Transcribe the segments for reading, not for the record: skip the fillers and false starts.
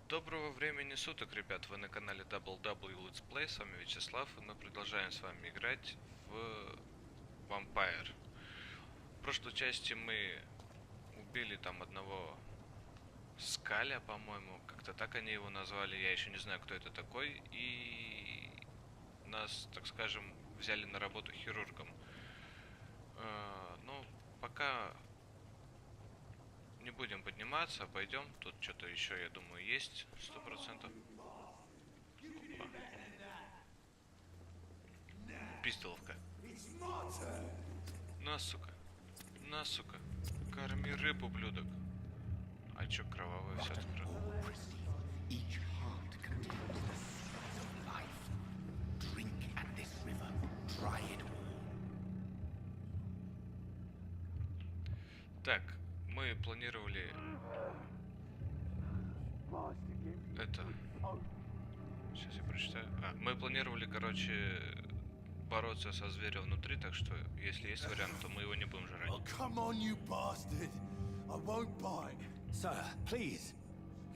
Доброго времени суток, ребят, вы на канале Double Let's Play, с вами Вячеслав, и мы продолжаем с вами играть в Vampyr. В прошлой части мы убили там одного Скаля, по-моему, как-то так они его назвали, я еще не знаю, кто это такой, и нас, так скажем, взяли на работу хирургом. Ну, пока не будем подниматься, пойдем. Тут что-то еще, я думаю, есть 100%. Пистоловка. На, сука. На, сука. Корми рыбу, ублюдок. А чё, кровавое все открыл? Так, мы планировали это. Сейчас я прочитаю. Мы планировали, короче, бороться со зверем внутри, так что если есть вариант, то мы его не будем жрать. Come on, you bastard! I won't bite. Sir, please.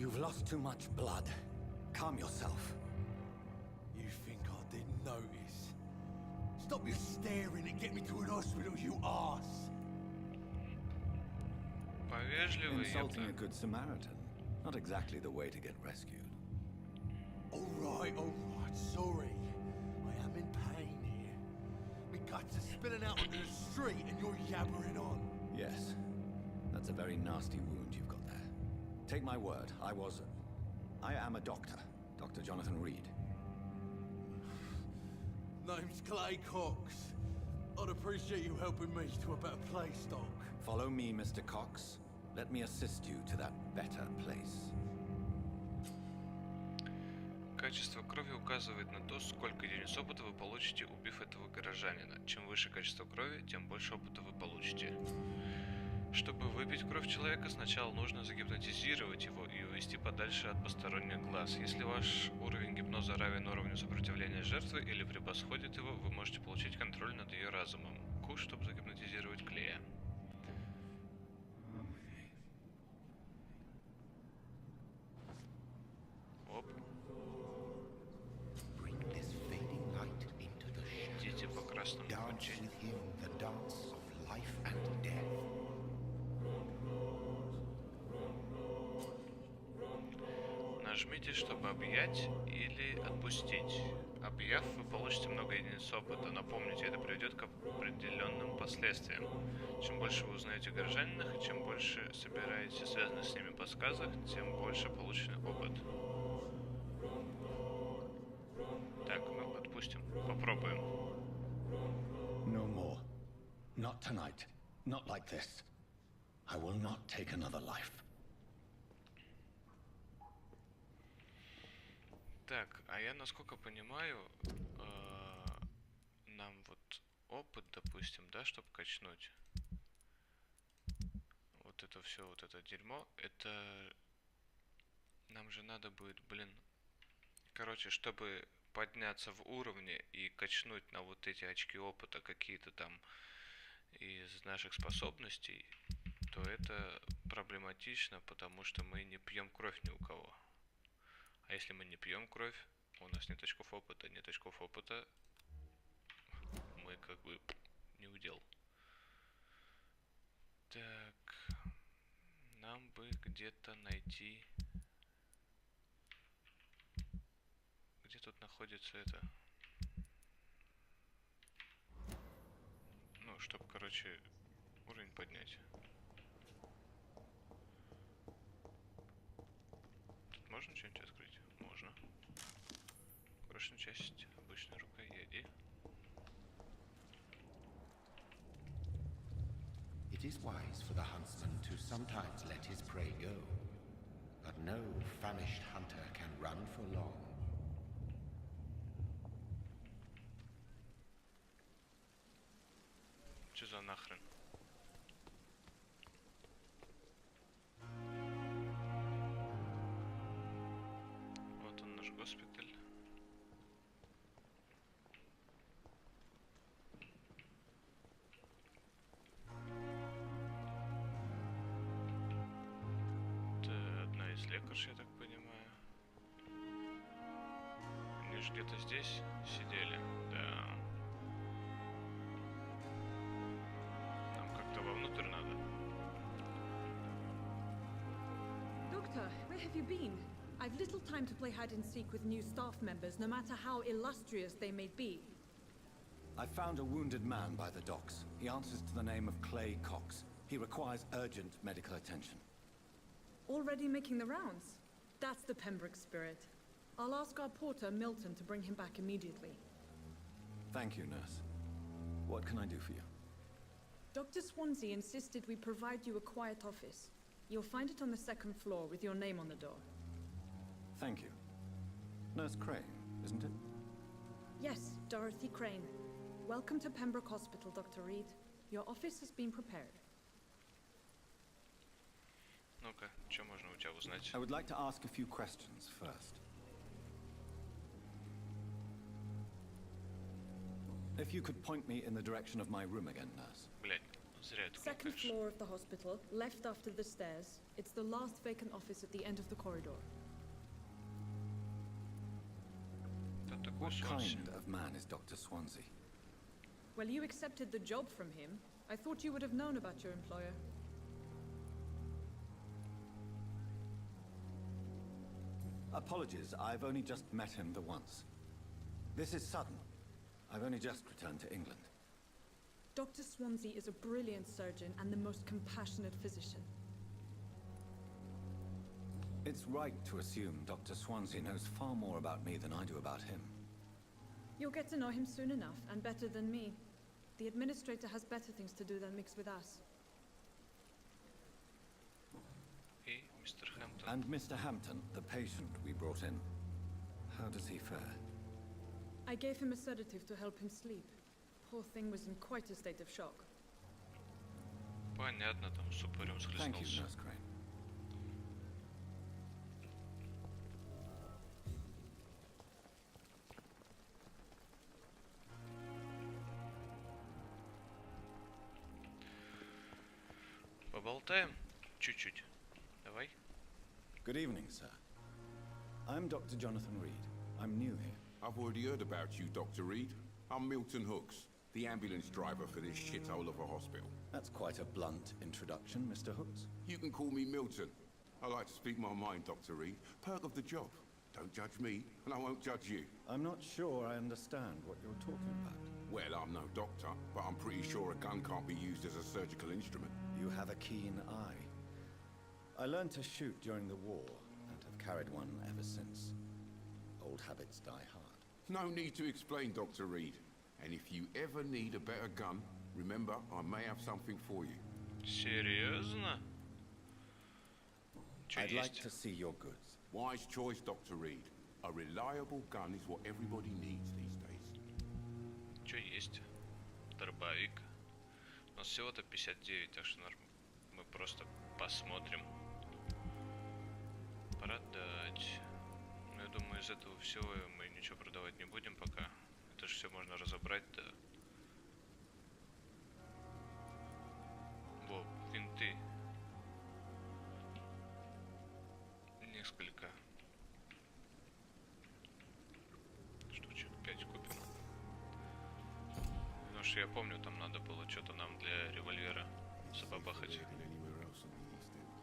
You've lost too much blood. Calm yourself. You think I didn't notice? Stop your staring and get me to an hospital, you arse! Повежливый Insulting a это. good Samaritan. Not exactly the way to get rescued. Alright, sorry. I am in pain here. My guts are spilling out onto the street and you're yabbering on. Yes. That's a very nasty wound you've got there. Take my word, I am a doctor. Dr. Jonathan Reed. Name's Clay Cox. I'd appreciate you helping me to a better place, Doc. Follow me, Mr. Cox. Let me assist you to that better place. Качество крови указывает на то, сколько единиц опыта вы получите, убив этого горожанина. Чем выше качество крови, тем больше опыта вы получите. Чтобы выпить кровь человека, сначала нужно загипнотизировать его и увести подальше от посторонних глаз. Если ваш уровень гипноза равен уровню сопротивления жертвы или превосходит его, вы можете получить контроль над ее разумом. Q, чтобы загипнотизировать Клея. Оп. Идите по красному пути. Нажмите, чтобы объять или отпустить. Объяв, вы получите много единиц опыта, но помните, это приведет к определенным последствиям. Чем больше вы узнаете о горожанинах и чем больше собираете связанных с ними подсказок, тем больше получен опыт. Так, мы отпустим. Попробуем. No more. Not tonight. Not like this. I will not take another life. Так, а я, насколько понимаю, нам вот опыт, допустим, да, чтобы качнуть. Вот это все, вот это дерьмо, это нам же надо будет, блин, короче, чтобы подняться в уровне и качнуть на вот эти очки опыта какие-то там из наших способностей, то это проблематично, потому что мы не пьем кровь ни у кого. А если мы не пьем кровь, у нас нет очков опыта, мы как бы не удел. Так, нам бы где-то найти... Где тут находится это? Ну, чтобы, короче, уровень поднять. Тут можно что-нибудь открыть? Можно. Хорошая часть, обычная рукояти. It is wise for the huntsman to sometimes let his prey go, but no famished hunter can run for long. Что за нахрен? Вот он, наш госпиталь. Это одна из лекарш, я так понимаю. говоришь, где-то здесь сидели? Да. Нам как-то вовнутрь надо. Doctor, where have you been? I've little time to play hide and seek with new staff members, no matter how illustrious they may be. I found a wounded man by the docks. He answers to the name of Clay Cox. He requires urgent medical attention. Already making the rounds? That's the Pembroke spirit. I'll ask our porter, Milton, to bring him back immediately. Thank you, nurse. What can I do for you? Dr. Swansea insisted we provide you a quiet office. You'll find it on the second floor with your name on the door. Thank you. Nurse Crane, isn't it? Yes, Dorothy Crane. Welcome to Pembroke Hospital, Dr. Reed. Your office has been prepared. Ну-ка, что можно у тебя узнать? I would like to ask a few questions first. If you could point me in the direction of my room again, nurse. Блядь, зря это Second кликаешь. floor of the hospital, left after the stairs. It's the last vacant office at the end of the corridor. Кто такой What Свонси? kind of man is Dr. Swansea? Well, you accepted the job from him. I thought you would have known about your employer. Apologies, I've only just met him the once. This is sudden. I've only just returned to England. Dr. Swansea is a brilliant surgeon and the most compassionate physician. It's right to assume Dr. Swansea knows far more about me than I do about him. You'll get to know him soon enough, and better than me. The administrator has better things to do than mix with us. И мистер Хэмптон. And Mr. Hampton, the patient we brought in. How does he fare? I gave him a sedative to help him sleep. Poor thing was in quite a state of shock. Понятно, там с упырем Thank you, схлестнулся. Nurse Crane. Поболтаем? Чуть-чуть. Давай. Good evening, sir. I'm Dr. Jonathan Reed. I'm new here. I've already heard about you, Dr. Reed. I'm Milton Hooks, the ambulance driver for this shithole of a hospital. That's quite a blunt introduction, Mr. Hooks. You can call me Milton. I like to speak my mind, Dr. Reed. Perk of the job. Don't judge me, and I won't judge you. I'm not sure I understand what you're talking about. Well, I'm no doctor, but I'm pretty sure a gun can't be used as a surgical instrument. You have a keen eye. I learned to shoot during the war, and have carried one ever since. Old habits die hard. No need to explain, Dr. Reed. And if you ever need a better gun, remember, I may have something for you. Серьезно? Чё I'd like есть? to see your goods. Wise choice, Dr. Reed. A reliable gun is what everybody needs these days. Чё есть? Дробовик. У нас всего-то 59, так что мы просто посмотрим. Продать. Ну, я думаю, из этого всего мы ничего продавать не будем пока. Это же все можно разобрать, да. Во, винты. Несколько штучек, 5 купим. Потому что я помню, там надо было что-то нам для револьвера забабахать. Anywhere else in the East End.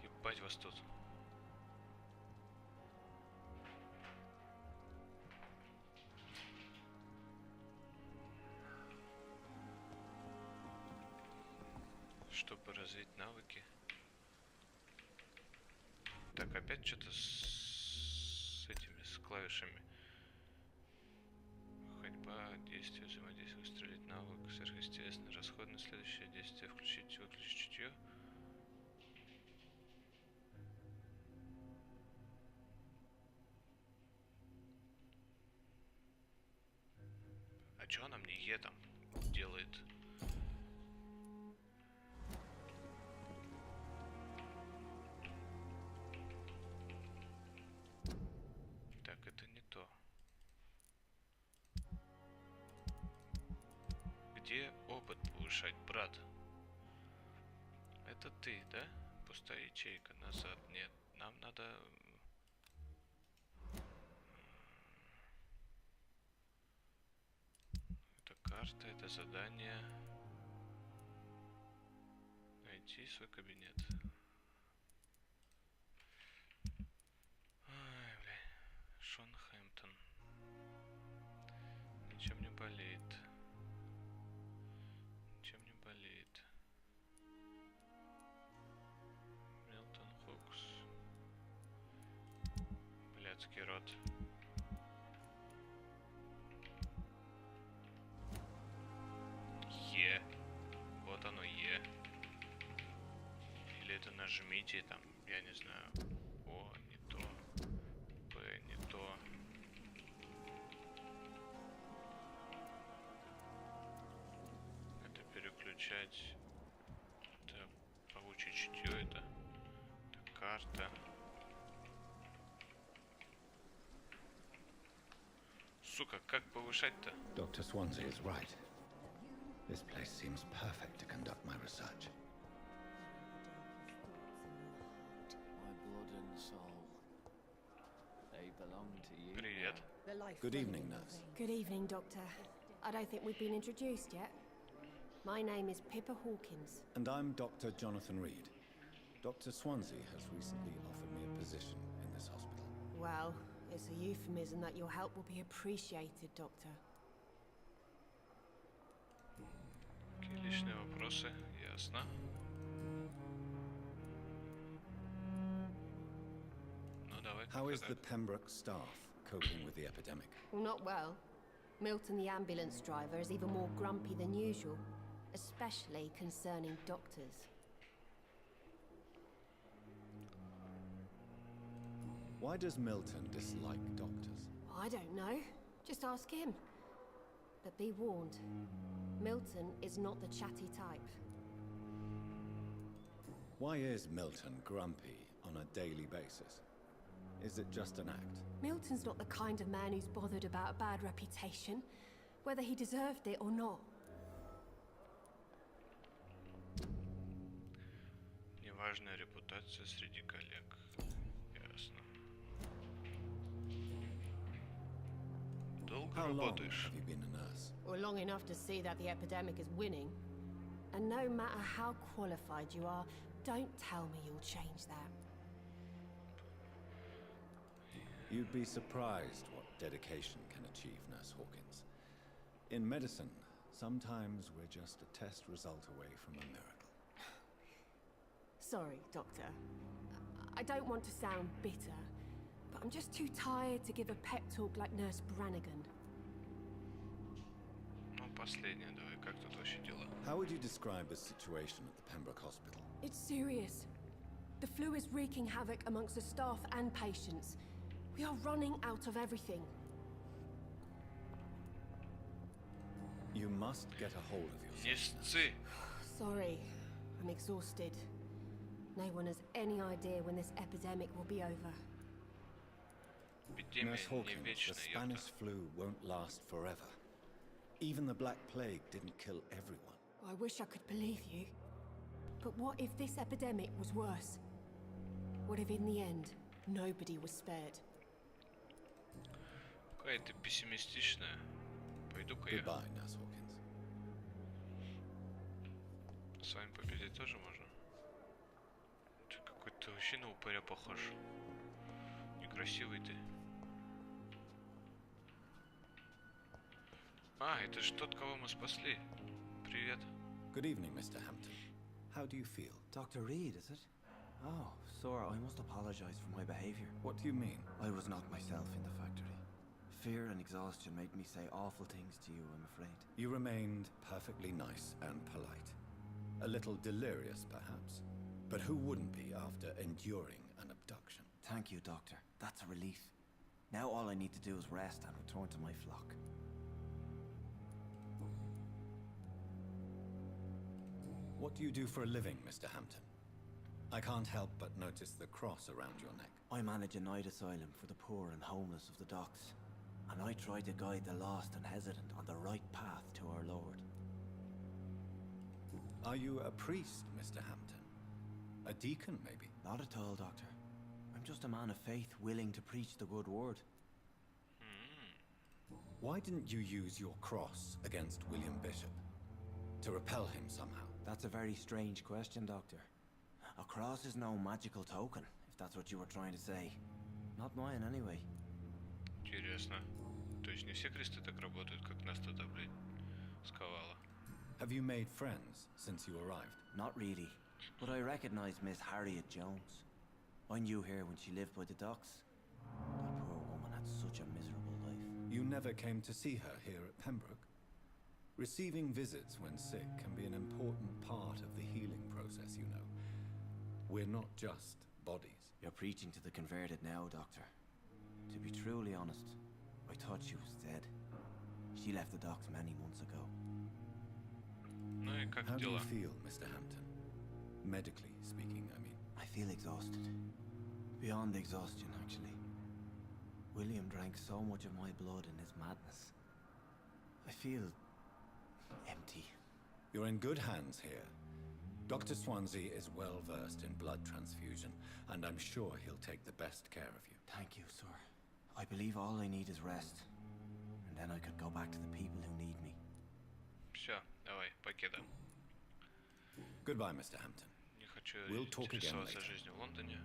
Ебать вас тут. Чтобы развить навыки. Так, опять что-то с этими, с клавишами. Ходьба, действие, взаимодействие, выстрелить навык, сверхъестественное, расходное, следующее действие, включить, выключить чутье. А чё она мне Е там делает? Так, это не то. Где опыт повышать, брат? Это ты, да? пустая ячейка. Назад. Нет. Нам надо... Это карта, это задание. Найти свой кабинет. Ай, бля. Шон Хэмптон. Ничем не болеет. Ничем не болеет. Милтон Хокс. Блядский рот. Е. Вот оно Е. Или это нажмите там, я не знаю. О, не то. П, не то. Это переключать. Это паучье чутье, это карта. Сука, как повышать-то? Dr. Swansea is right. This place seems perfect to conduct my research. My blood and soul, they belong to you. Привет. Good evening, nurse. Good evening, Doctor. I don't think we've been introduced yet. My name is Pippa Hawkins. And I'm Dr. Jonathan Reed. Dr. Swansea has recently offered me a position in this hospital. Well, it's a euphemism that your help will be appreciated, Doctor. Какие личные вопросы? Ясно. Ну давай. How is the Pembroke staff coping with the epidemic? Well, not well. Milton, the ambulance driver, is even more grumpy than usual, especially concerning doctors. Why does Milton dislike doctors? I don't know. Just ask him. But be warned, Milton is not the chatty type. Why is Milton grumpy on a daily basis? Is it just an act? Milton's not the kind of man who's bothered about a bad reputation, whether he deserved it or not. Неважная репутация среди коллег. Ясно. Долго How long работаешь? have you been a nurse? Or long enough to see that the epidemic is winning. And no matter how qualified you are, don't tell me you'll change that. You'd be surprised what dedication can achieve, Nurse Hawkins. In medicine, sometimes we're just a test result away from a miracle. Sorry, Doctor. I don't want to sound bitter, but I'm just too tired to give a pep talk like Nurse Brannigan. Ну, последнее, давай. Как тут вообще дела? How would you describe the situation at the Pembroke Hospital? It's serious. The flu is wreaking havoc amongst the staff and patients. We are running out of everything. You must get a hold of Не yourself. сцы! Sorry, I'm exhausted. No one has any idea when this epidemic will be over. Эпидемия Nurse не Hawkins, the вечная, Spanish ёпта. flu won't last forever. Even the Black Plague didn't kill everyone. I wish I could believe you. But what if this epidemic was worse? What if in the end, nobody was spared? Какая ты пессимистичная. Пойду-ка я. Goodbye, Nurse Hawkins. С вами победить тоже можно? Ты какой-то вообще на упыря похож. Некрасивый ты. А, это ж тот, кого мы спасли. Привет. Good evening, Mr. Hampton. How do you feel? Dr. Reed, is it? Oh, sir, I must apologize for my behavior. What do you mean? I was not myself in the factory. Fear and exhaustion made me say awful things to you, I'm afraid. You remained perfectly nice and polite. A little delirious, perhaps. But who wouldn't be after enduring an abduction? Thank you, Doctor. That's a relief. Now all I need to do is rest and return to my flock. What do you do for a living, Mr. Hampton? I can't help but notice the cross around your neck. I manage a night asylum for the poor and homeless of the docks. And I try to guide the lost and hesitant on the right path to our Lord. Are you a priest, Mr. Hampton? A deacon, maybe? Not at all, Doctor. I'm just a man of faith willing to preach the good word. Why didn't you use your cross against William Bishop? To repel him somehow? That's a very strange question, Doctor. A cross is no magical token, if that's what you were trying to say. Not mine, anyway. Интересно. То есть не все кресты так работают, как нас тогда, блядь, сковало. Have you made friends since you arrived? Not really, but I recognize Miss Harriet Jones. I knew her when she lived by the docks. That poor woman had such a miserable life. You never came to see her here at Pembroke? Receiving visits when sick can be an important part of the healing process, you know. We're not just bodies. You're preaching to the converted now, Doctor. To be truly honest, I thought she was dead. She left the docks many months ago. Ну и как How do дела? you feel, Mr. Hampton? Medically speaking, I mean. I feel exhausted. Beyond exhaustion, actually. William drank so much of my blood in his madness. I feel empty. You're in good hands here. Dr. Swansea is well versed in blood transfusion, and I'm sure he'll take the best care of you. Thank you, sir. I believe all I need is rest. And then I could go back to the people who need me. Все, давай, покеда. Goodbye, Mr. Hampton. Не хочу We'll talk again интересоваться later. жизнью в Лондоне.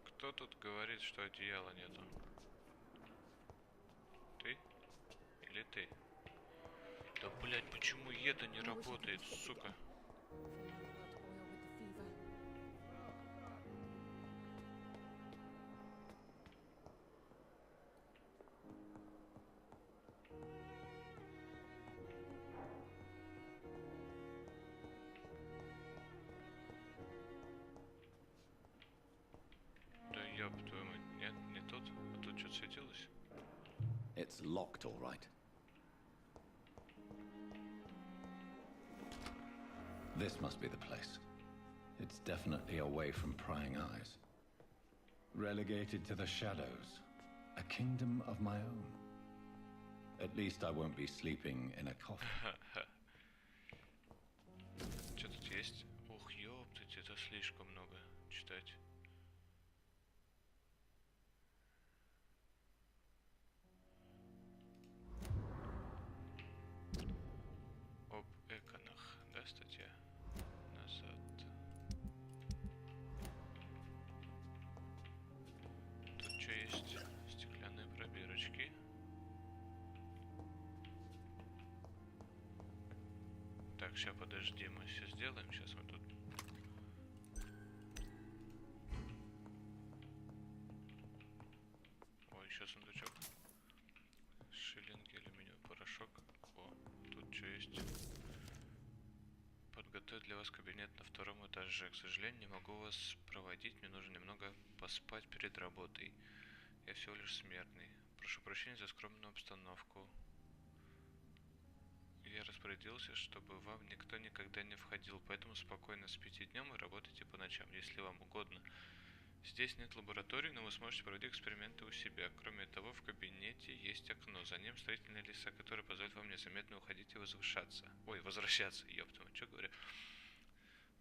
Кто тут говорит, что одеяла нету? Ты? Или ты? Да, блять, почему это не работает, сука? Да ёб твою мать, нет, не тут. А тут что-то светилось? It's locked, all right. This must be the place. It's definitely away from prying eyes. Relegated to the shadows. A kingdom of my own. At least I won't be sleeping in a coffin. Что тут есть? Ух, ёптать, это слишком много читать. Об эконах, да, статья? Назад. Тут что есть? Стеклянные пробирочки. Так, сейчас подожди, мы все сделаем. Сейчас мы тут. Ой, еще сундучок. Шиллинги, алюминиевый порошок. О, тут что есть? Подготовить для вас кабинет на втором этаже. К сожалению, не могу вас проводить. Мне нужно немного поспать перед работой. Я всего лишь смертный. Прошу прощения за скромную обстановку. Я распорядился, чтобы вам никто никогда не входил, поэтому спокойно спите днем и работайте по ночам, если вам угодно. Здесь нет лаборатории, но вы сможете проводить эксперименты у себя. Кроме того, в кабинете есть окно, за ним строительные леса, которые позволят вам незаметно уходить и возвышаться. Ой, возвращаться, ёптама, что говорю.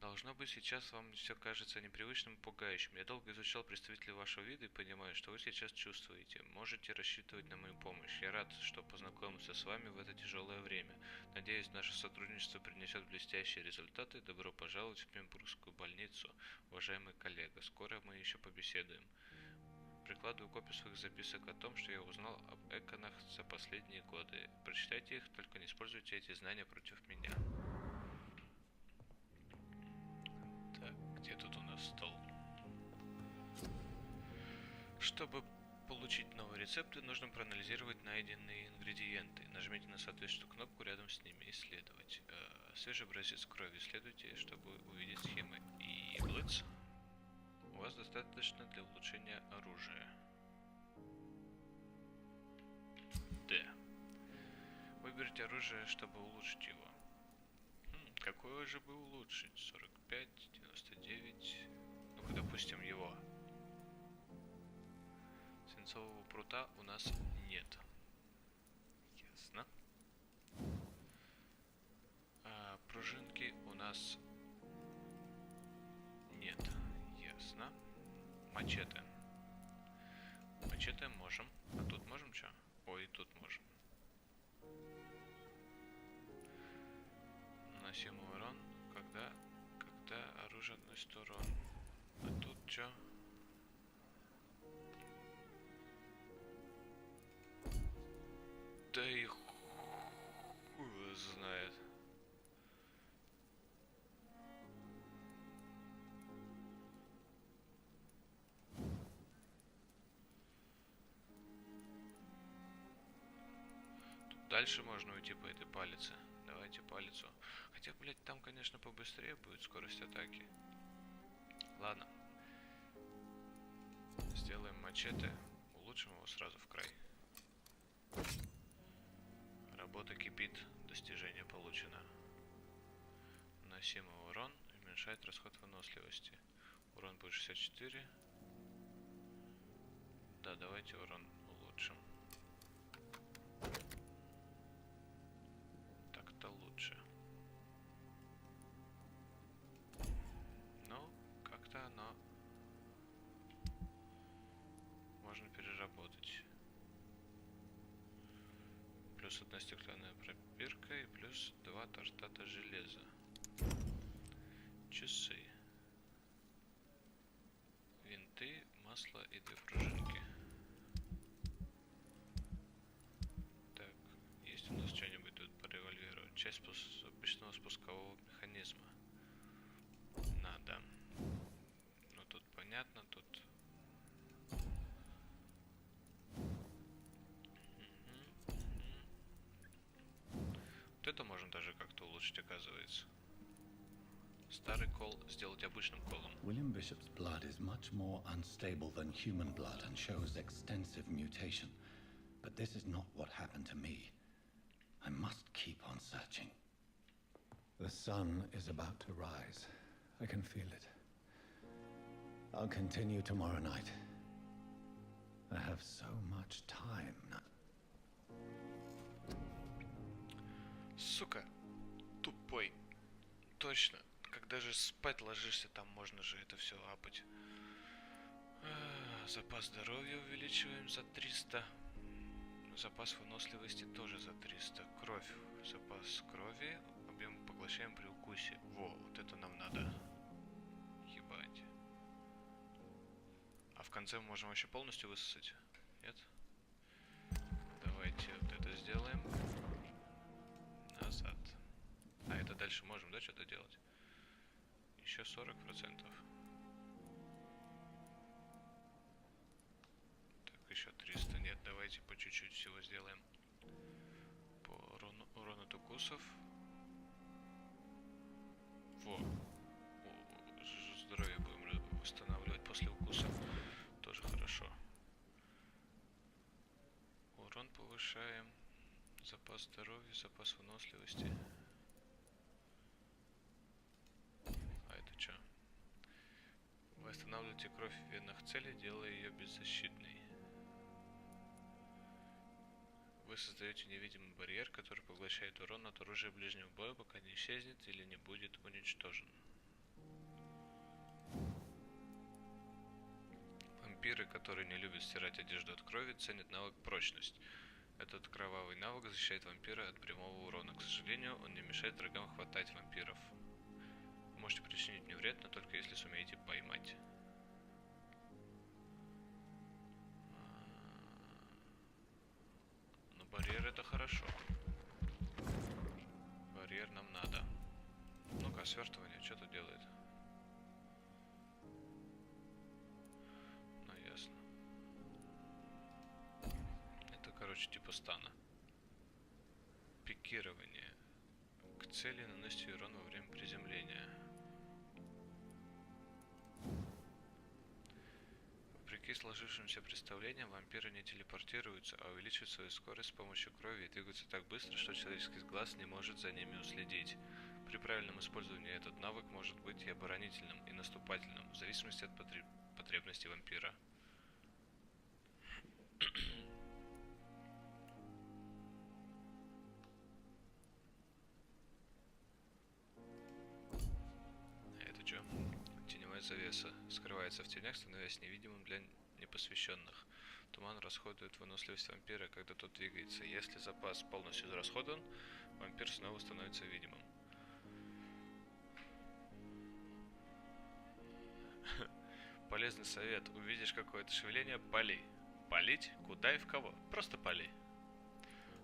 Должно быть, сейчас вам все кажется непривычным и пугающим. Я долго изучал представителей вашего вида и понимаю, что вы сейчас чувствуете. Можете рассчитывать на мою помощь. Я рад, что познакомился с вами в это тяжелое время. Надеюсь, наше сотрудничество принесет блестящие результаты. Добро пожаловать в Пембургскую больницу, уважаемый коллега. Скоро мы еще побеседуем. Прикладываю копию своих записок о том, что я узнал об эконах за последние годы. Прочитайте их, только не используйте эти знания против меня. Так, где тут у нас стол? Чтобы получить новые рецепты, нужно проанализировать найденные ингредиенты. Нажмите на соответствующую кнопку рядом с ними. Исследовать. Свежий образец крови. Исследуйте, чтобы увидеть схемы. И блыц. У вас достаточно для улучшения оружия. Да. Выберите оружие, чтобы улучшить его. Какое же бы улучшить? 45, 99. Ну-ка, допустим, его. Свинцового прута у нас нет. Ясно. Пружинки у нас нет. Ясно. Мачете. Мачете можем. А тут можем что? Ой, тут можем. Наносимый урон, когда оружие относит урон. А тут что? Да и хуй его знает. Тут дальше можно уйти по этой палице. Давайте палицу. Хотя, блять, там, конечно, побыстрее будет скорость атаки. Ладно. Сделаем мачете. Улучшим его сразу в край. Работа кипит. Достижение получено. Наносимый урон уменьшает расход выносливости. Урон будет 64. Да, давайте урон улучшим. Так-то лучше. Ну, как-то оно можно переработать. Плюс 1 стеклянная пробирка и плюс 2 тартата железа. Часы. Винты, масло и 2 пружинки. Так, есть у нас что-нибудь тут по револьверу? Часть обычного спускового механизма. Надо. Ну тут понятно, тут... Вот это можно даже как-то улучшить, оказывается. Старый кол сделать обычным колом. William Bishop's blood is much more unstable than human blood and shows extensive mutation. But this is not what happened to me. I must keep on searching. The sun is about to rise. I can feel it. I'll continue tomorrow night. I have so much time now. Сука, тупой. Точно. Когда же спать ложишься, там можно же это все апать. Запас здоровья увеличиваем за 300. Запас выносливости тоже за 300. Кровь. Запас крови. Объем поглощаем при укусе. Во, вот это нам надо. Ебать. А в конце мы можем вообще полностью высосать? Нет? Давайте вот это сделаем. Назад. А это дальше можем, да, что-то делать? Еще 40%. Так, еще 300. Нет, давайте по чуть-чуть всего сделаем. По урону от укусов. Во. Здоровье будем восстанавливать после укуса. Тоже хорошо. Урон повышаем. Запас здоровья, запас выносливости. А это что? Восстанавливайте кровь в венах цели, делая ее беззащитной. Вы создаете невидимый барьер, который поглощает урон от оружия ближнего боя, пока не исчезнет или не будет уничтожен. Вампиры, которые не любят стирать одежду от крови, ценят навык прочность. Этот кровавый навык защищает вампира от прямого урона. К сожалению, он не мешает врагам хватать вампиров. Вы можете причинить мне вред, но только если сумеете поймать. Но барьер это хорошо. Барьер нам надо. Ну-ка, свертывание, что тут делает? Ну, ясно. Это, короче, типа стана. Пикирование. К цели наносите урон во время приземления. Вопреки сложившимся представлениям, вампиры не телепортируются, а увеличивают свою скорость с помощью крови и двигаются так быстро, что человеческий глаз не может за ними уследить. При правильном использовании этот навык может быть и оборонительным, и наступательным, в зависимости от потребностей вампира. завеса. Скрывается в тенях, становясь невидимым для непосвященных. Туман расходует выносливость вампира, когда тот двигается. Если запас полностью израсходован, вампир снова становится видимым. Полезный совет. Увидишь какое-то шевеление, пали. Палить? Куда и в кого? Просто пали.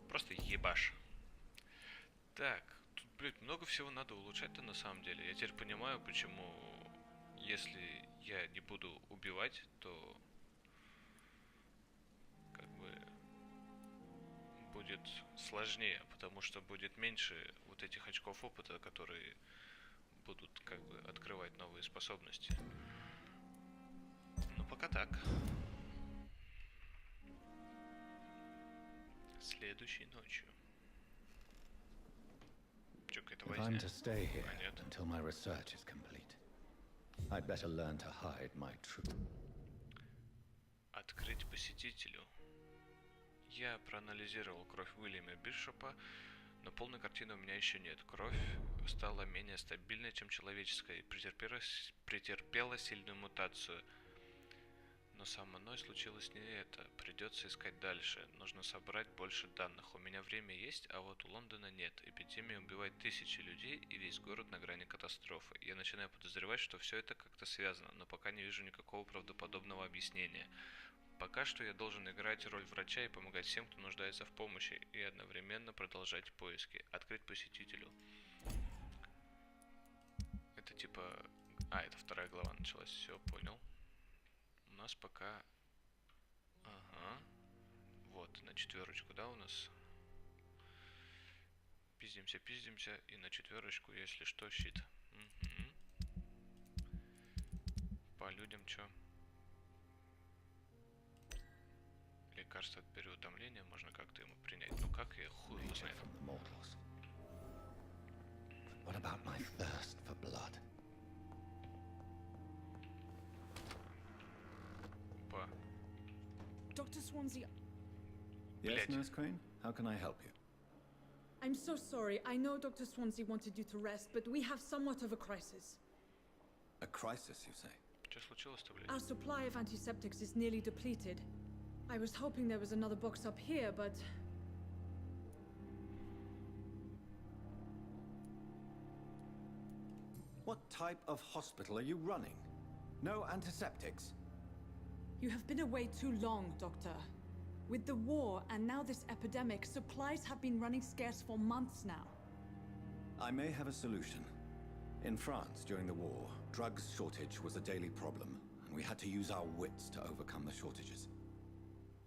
Просто ебашь. Так, тут, блядь, много всего надо улучшать-то на самом деле. Я теперь понимаю, почему, если я не буду убивать, то как бы будет сложнее, потому что будет меньше вот этих очков опыта, которые будут как бы открывать новые способности. Ну, пока так. Следующей ночью. Чё, какая-то If возня? I'm to stay here А, нет. until my research is complete, I'd better learn to hide my truth. Открыть посетителю. Я проанализировал кровь Уильяма Бишопа, но полной картины у меня еще нет. Кровь стала менее стабильной, чем человеческая, и претерпела сильную мутацию. Но со мной случилось не это. Придется искать дальше. Нужно собрать больше данных. У меня время есть, а вот у Лондона нет. Эпидемия убивает тысячи людей, и весь город на грани катастрофы. Я начинаю подозревать, что все это как-то связано, но пока не вижу никакого правдоподобного объяснения. Пока что я должен играть роль врача и помогать всем, кто нуждается в помощи, и одновременно продолжать поиски. Открыть посетителю. Это типа... А, это вторая глава началась. Все, понял. У нас пока... Ага. Вот, на 4, да, у нас? Пиздимся, и на 4, если что, щит. Угу. По людям чё? Лекарство от переутомления, можно как-то ему принять. Ну как, я хуй его знает. From the mortals. What about my thirst for blood? Опа. Dr. Swansea, Yes, Блядь. Nurse Crane? How can I help you? I'm so sorry. I know Dr. Swansea wanted you to rest, but we have somewhat of a crisis. A crisis, you say? Что случилось-то, блядь? Our supply of antiseptics is nearly depleted. I was hoping there was another box up here, but... What type of hospital are you running? No antiseptics? You have been away too long, Doctor. With the war and now this epidemic, supplies have been running scarce for months now. I may have a solution. In France, during the war, drugs shortage was a daily problem, and we had to use our wits to overcome the shortages.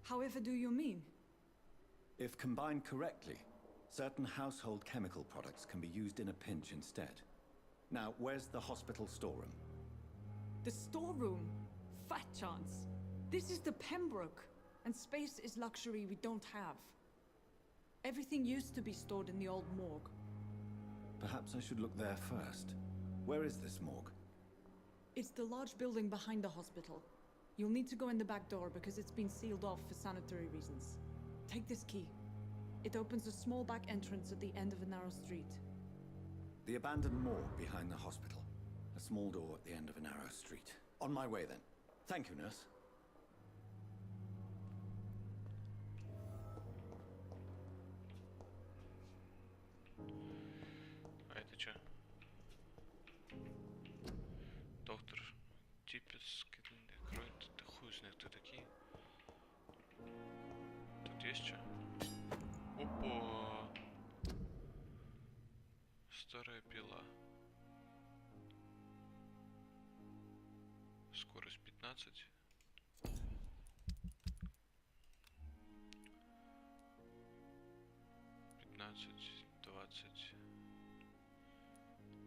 However do you mean? If combined correctly, certain household chemical products can be used in a pinch instead. Now, where's the hospital storeroom? The storeroom? Fat chance. This is the Pembroke, and space is luxury we don't have. Everything used to be stored in the old morgue. Perhaps I should look there first. Where is this morgue? It's the large building behind the hospital. You'll need to go in the back door because it's been sealed off for sanitary reasons. Take this key. It opens a small back entrance at the end of a narrow street. The abandoned morgue behind the hospital. A small door at the end of a narrow street. On my way then. Thank you, nurse. А это чё? Доктор, Типец, кровь, ты хуй знает, кто такие. Тут есть чё? Опа! Старая пила. Скорость 15. Пятнадцать, 20.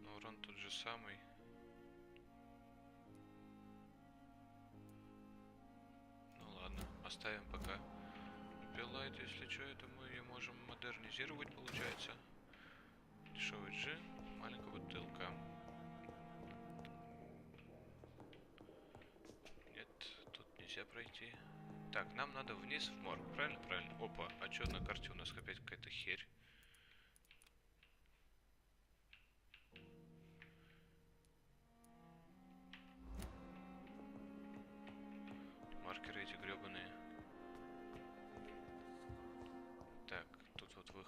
Но урон тот же самый. Ну ладно, оставим пока. Пила это, если что, это мы ее можем модернизировать, получается. Дешевый джин, маленькая бутылка. Нет, тут нельзя пройти. Так, нам надо вниз в морг, правильно? Правильно. Опа, а что на карте у нас опять какая-то херь?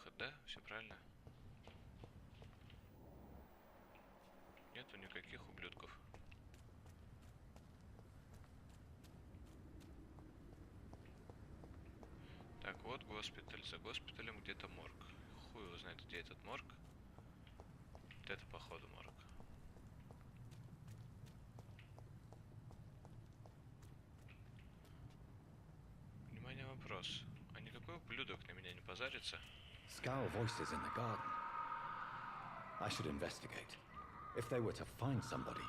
выход, да? Все правильно? Нету никаких ублюдков. Так, вот госпиталь. За госпиталем где-то морг. Хуй его знает, где этот морг. Вот это, походу, морг. Внимание, вопрос. А никакой ублюдок на меня не позарится? Scowl voices in the garden. I should investigate. If they were to find somebody.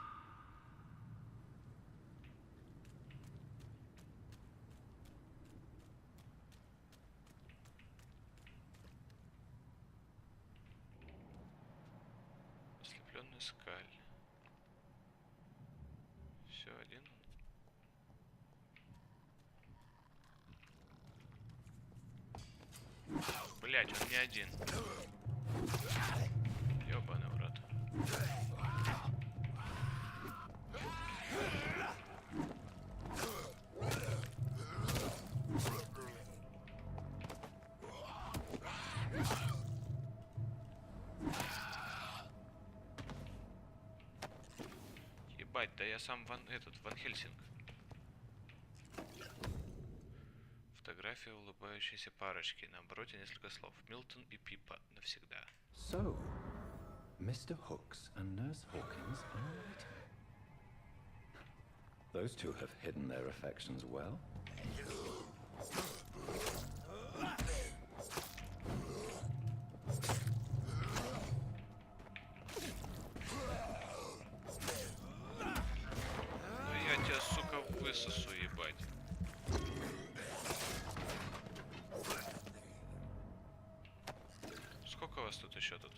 Ослепленный скаль. Все один. Блять, он не один. Ёбаный в рот. Ебать, да я сам Ван Хельсинг. Фотография улыбающейся парочки. На обороте несколько слов. Милтон и Пипа навсегда. So, Mr. Hooks and Nurse Hawkins are waiting. Those two have hidden their affections well. Ну я тебя, сука, высосу, ебать. Сколько вас тут еще тут?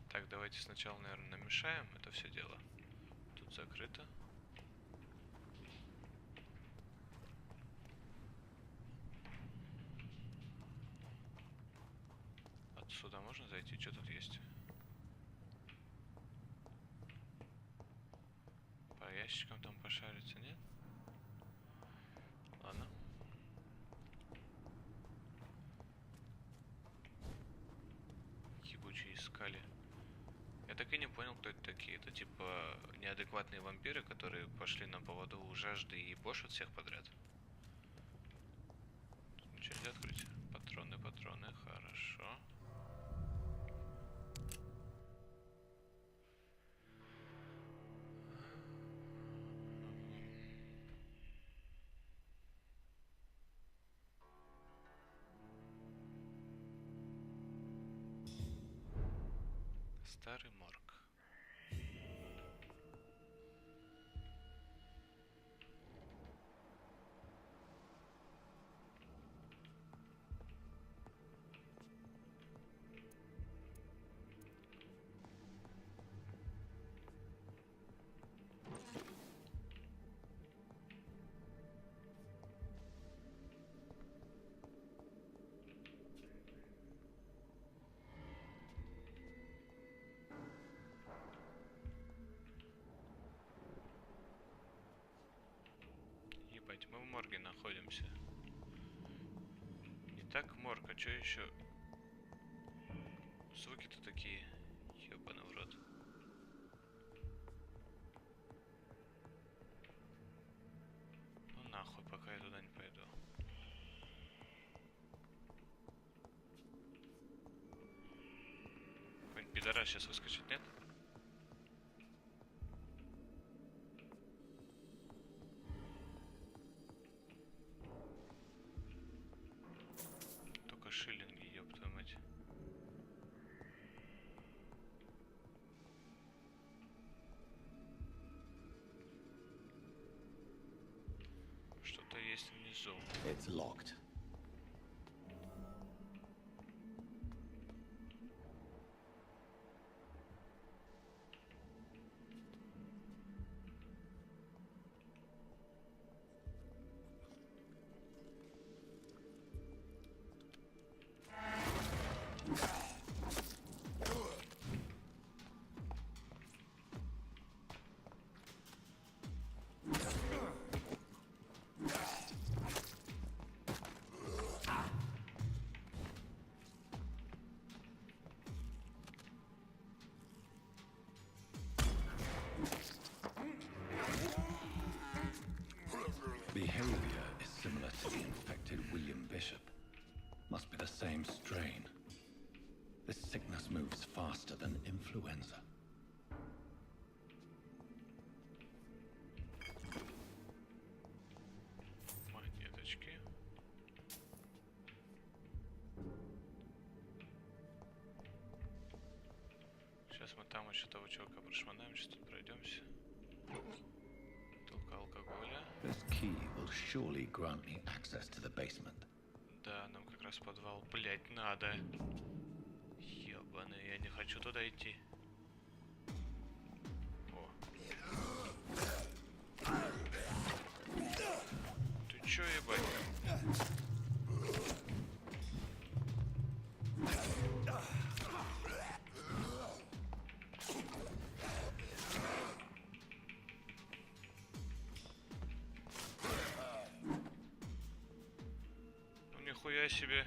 Так, давайте сначала, наверное, намешаем это все дело. Тут закрыто. Отсюда можно зайти? Что тут есть? По ящикам там пошариться, нет? Ладно. Ебучие искали. Я так и не понял, кто это такие. Это типа неадекватные вампиры, которые пошли на поводу у жажды и бошут всех подряд. Тут ничего нельзя открыть. Патроны, хорошо. Старый морг. Ебать, мы в морге находимся. Не так морг, а чё еще? Звуки-то такие. Ёбаный в рот. Ну нахуй, пока я туда не пойду. Какой-нибудь пидорас сейчас выскочит, нет? Только шиллинги, ёб твою мать. Что-то есть внизу. It's locked. behavior is similar to the infected William Bishop. Must be the same strain. This sickness moves faster than influenza. Монеточки. Сейчас мы там еще того чувака прошмонаем, сейчас тут пройдемся. Только алкоголя. This key will surely grant me access to the basement. Да, нам как раз подвал, блять, надо. Ёбаный, я не хочу туда идти. О. Ты чё, ебать? Ну нихуя себе.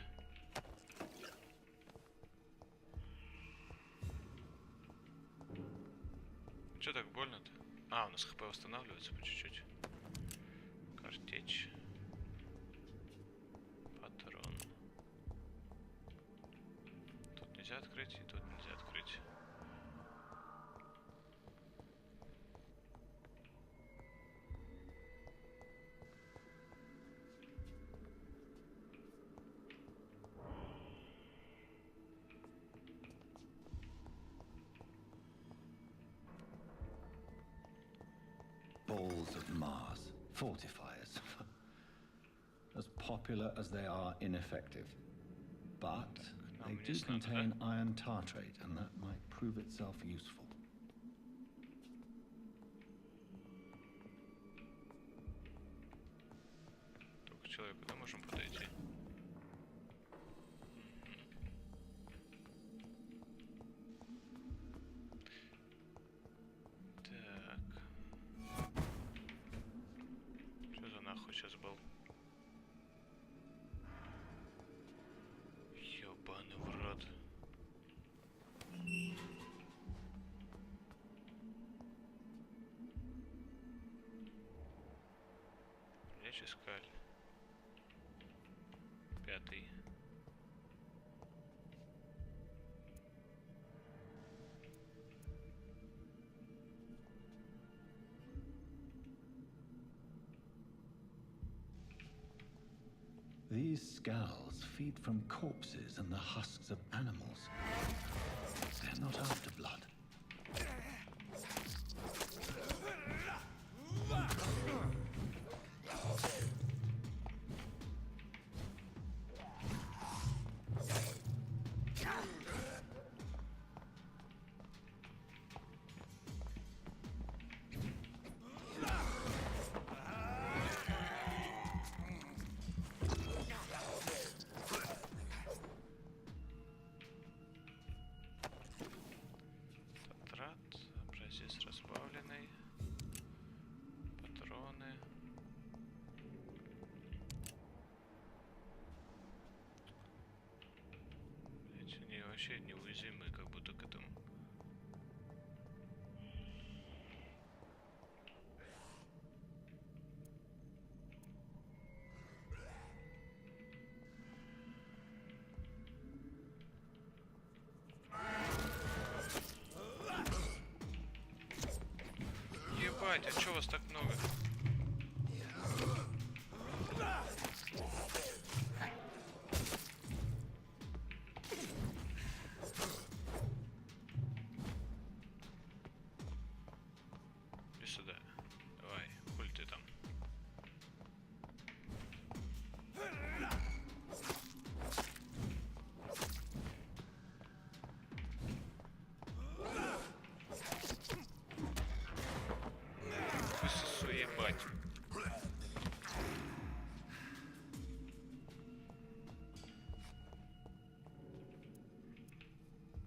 Чё так больно-то? А, у нас хп восстанавливается по чуть-чуть. Картечь. Патрон. Тут нельзя открыть, и тут нельзя открыть. Balls of Mars, fortifiers. As popular as they are ineffective. But they do contain iron tartrate, and that might prove itself useful. Только к человеку, да, можем подойти? Так. Что за нахуй сейчас был? Ёбаный в рот. Лечь искали. Пятый. These skulls feed from corpses and the husks of animals. They're not after blood. Татрат, образец разбавленный. Патроны. Блять, они вообще неуязвимы, как будто к этому. Ебать, а чё вас так много? Иди сюда. Давай, хули ты там. Высосу, ебать.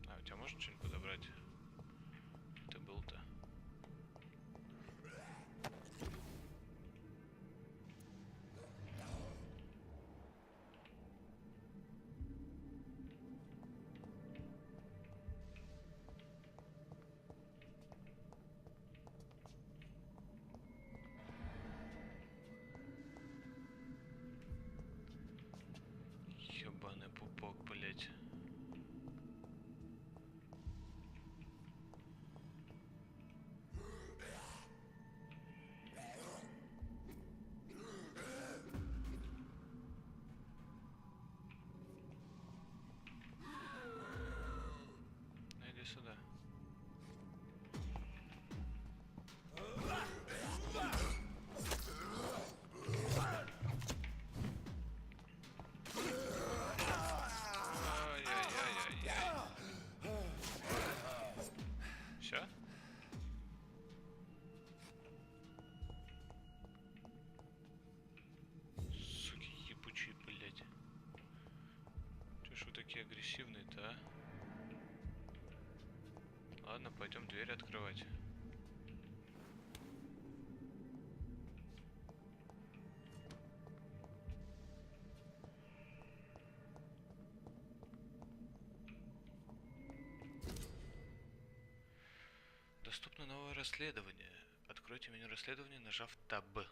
А, у тебя можно что-нибудь подобрать? Ты был-то. блядь. Ну иди сюда. Все? Суки ебучие, блядь. Чё ж вы такие агрессивные-то, а? Ладно, пойдем дверь открывать. Доступно новое расследование. Откройте меню расследования, нажав Tab.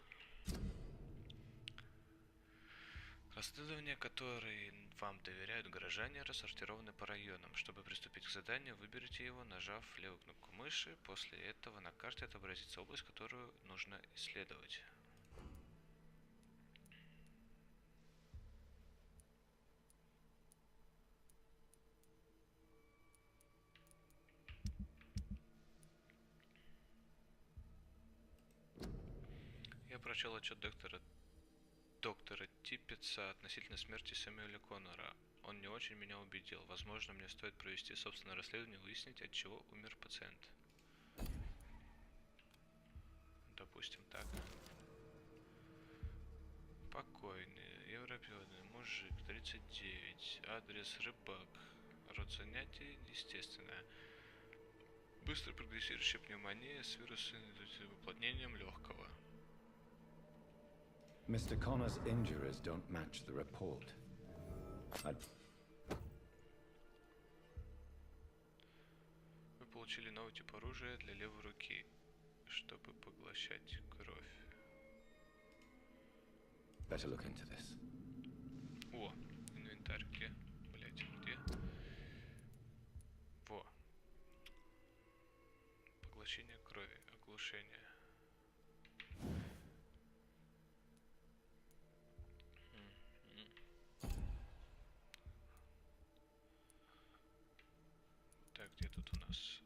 Расследования, которые вам доверяют горожане, рассортированы по районам. Чтобы приступить к заданию, выберите его, нажав левую кнопку мыши. После этого на карте отобразится область, которую нужно исследовать. Я прочел отчет доктора Типпетса относительно смерти Сэмюэля Коннора. Он не очень меня убедил. Возможно, мне стоит провести собственное расследование и выяснить, от чего умер пациент. Допустим, так. Покойный, европеоидный мужик, 39, адрес рыбак, род занятий, естественно. Быстро прогрессирующая пневмония с вирусным уплотнением легкого. Mr. Connor's injuries don't match the report. Вы получили новый тип оружия для левой руки, чтобы поглощать кровь. Better look into this. О, инвентарь где? Блять, где? Во. Поглощение крови, оглушение. Так, где тут у нас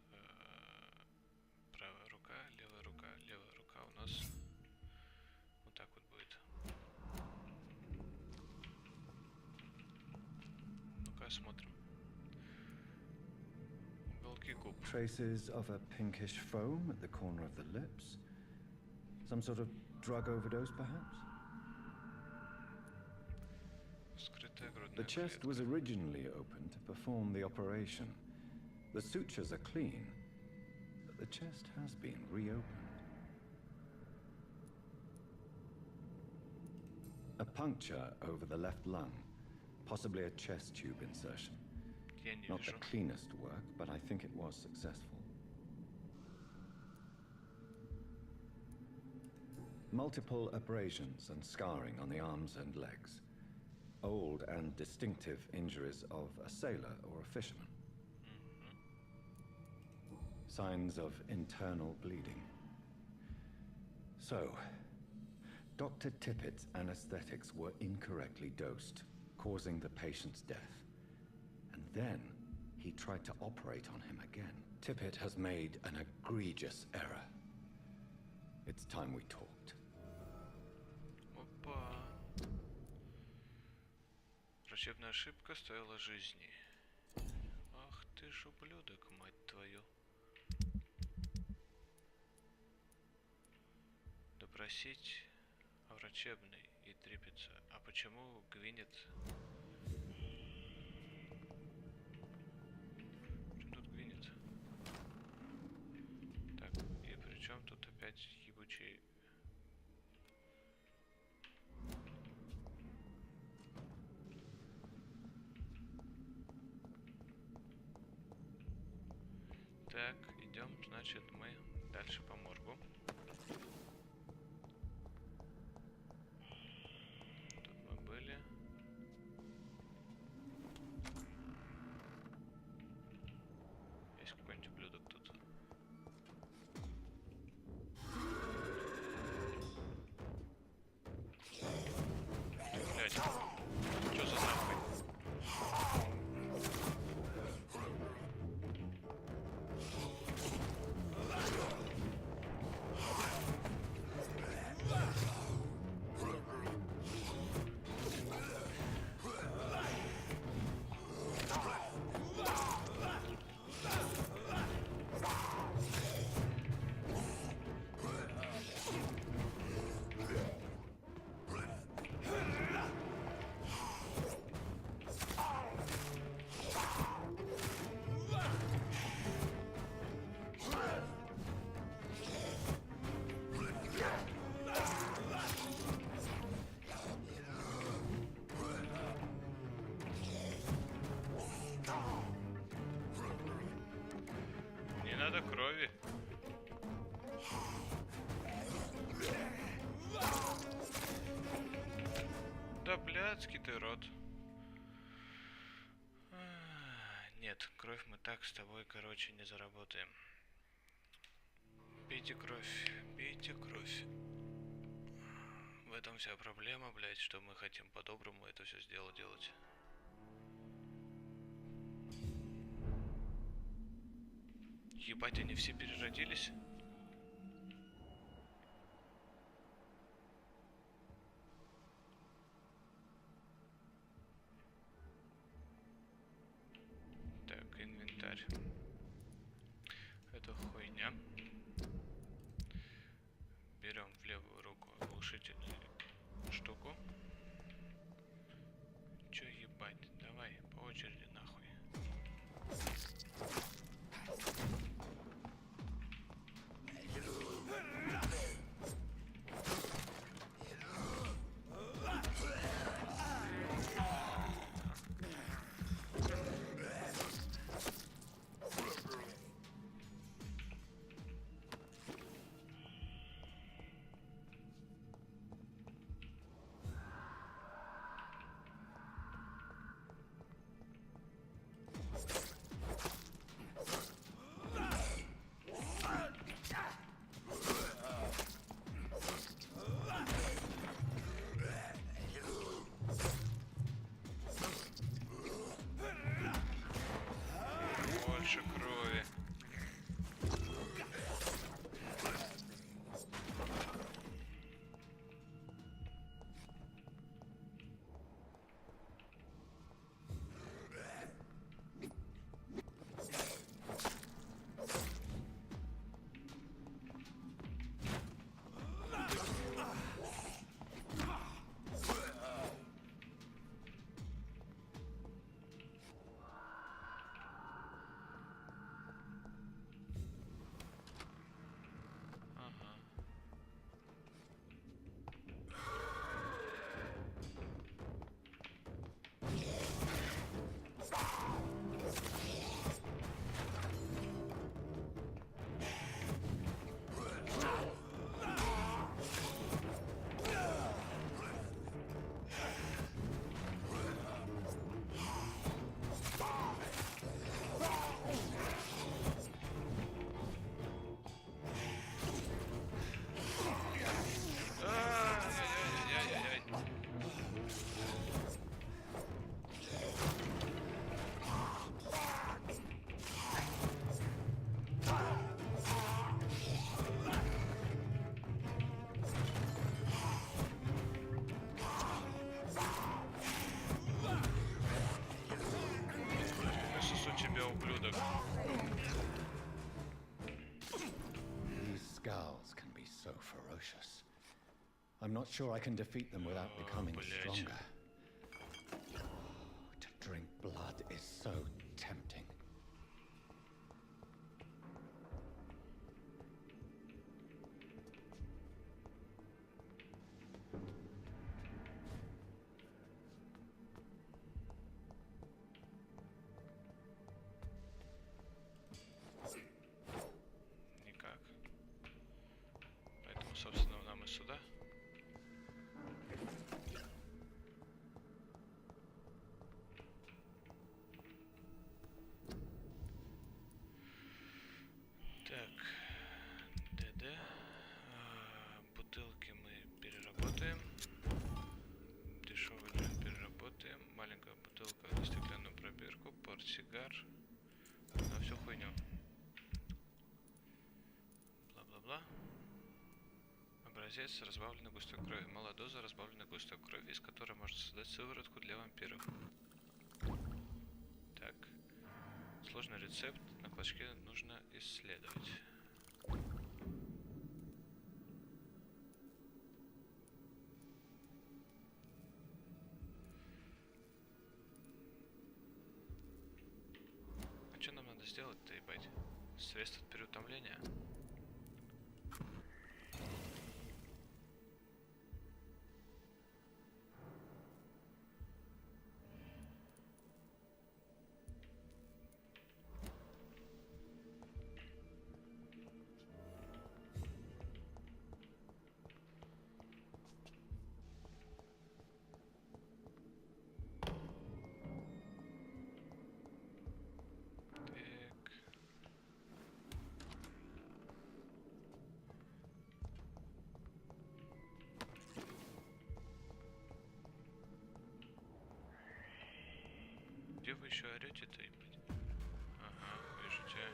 правая рука, левая рука у нас вот так вот будет. Ну-ка, смотрим. Уголки губ. Traces of a pinkish foam at the corner of the lips. Some sort of drug overdose, perhaps? Вскрытая грудная The chest was клетка. originally opened to perform the operation. The sutures are clean, but the chest has been reopened. A puncture over the left lung, possibly a chest tube insertion. Я не Not the вижу. cleanest work, but I think it was successful. Multiple abrasions and scarring on the arms and legs. Old and distinctive injuries of a sailor or a fisherman. Signs of internal bleeding. So, Dr. Tippett's anesthetics were incorrectly dosed, causing the patient's death. And then he tried to operate on him again. Tippett has made an egregious error. It's time we talked. Опа. Врачебная ошибка стоила жизни. Ах ты ж ублюдок, мать твою. Допросить о врачебной и трепется. А почему Гвинет? Почему тут Гвинет? Так, и при чем тут опять ебучий? Так, идем, значит, мы дальше по моргу. Тут мы были. Блядский ты рот. Нет, кровь мы так с тобой, короче, не заработаем. Пейте кровь, пейте кровь. В этом вся проблема, блядь, что мы хотим по-доброму это все делать. Ебать, они все переродились? Так, инвентарь. Это хуйня. Берем в левую руку оглушительную штуку. Чё ебать? Давай, по очереди нахуй. Больше крови. Тебя, ублюдок. These skulls can be so ferocious. I'm not sure I can defeat them without becoming stronger. To drink blood is so tempting. Никак. Поэтому, собственно, нам и сюда. Так, ДД. Бутылки мы переработаем. Дешевый джин переработаем. Маленькая бутылка на стеклянную пробирку. Портсигар. На всю хуйню. Бла-бла-бла. Образец разбавленной густой крови. Малая доза разбавленной густой крови, из которой можно создать сыворотку для вампиров. Так. Сложный рецепт. На клочке нужно исследовать. А что нам надо сделать-то, ебать? Средство от переутомления? Где вы еще орете-то, ебать? Ага, вижу тебя.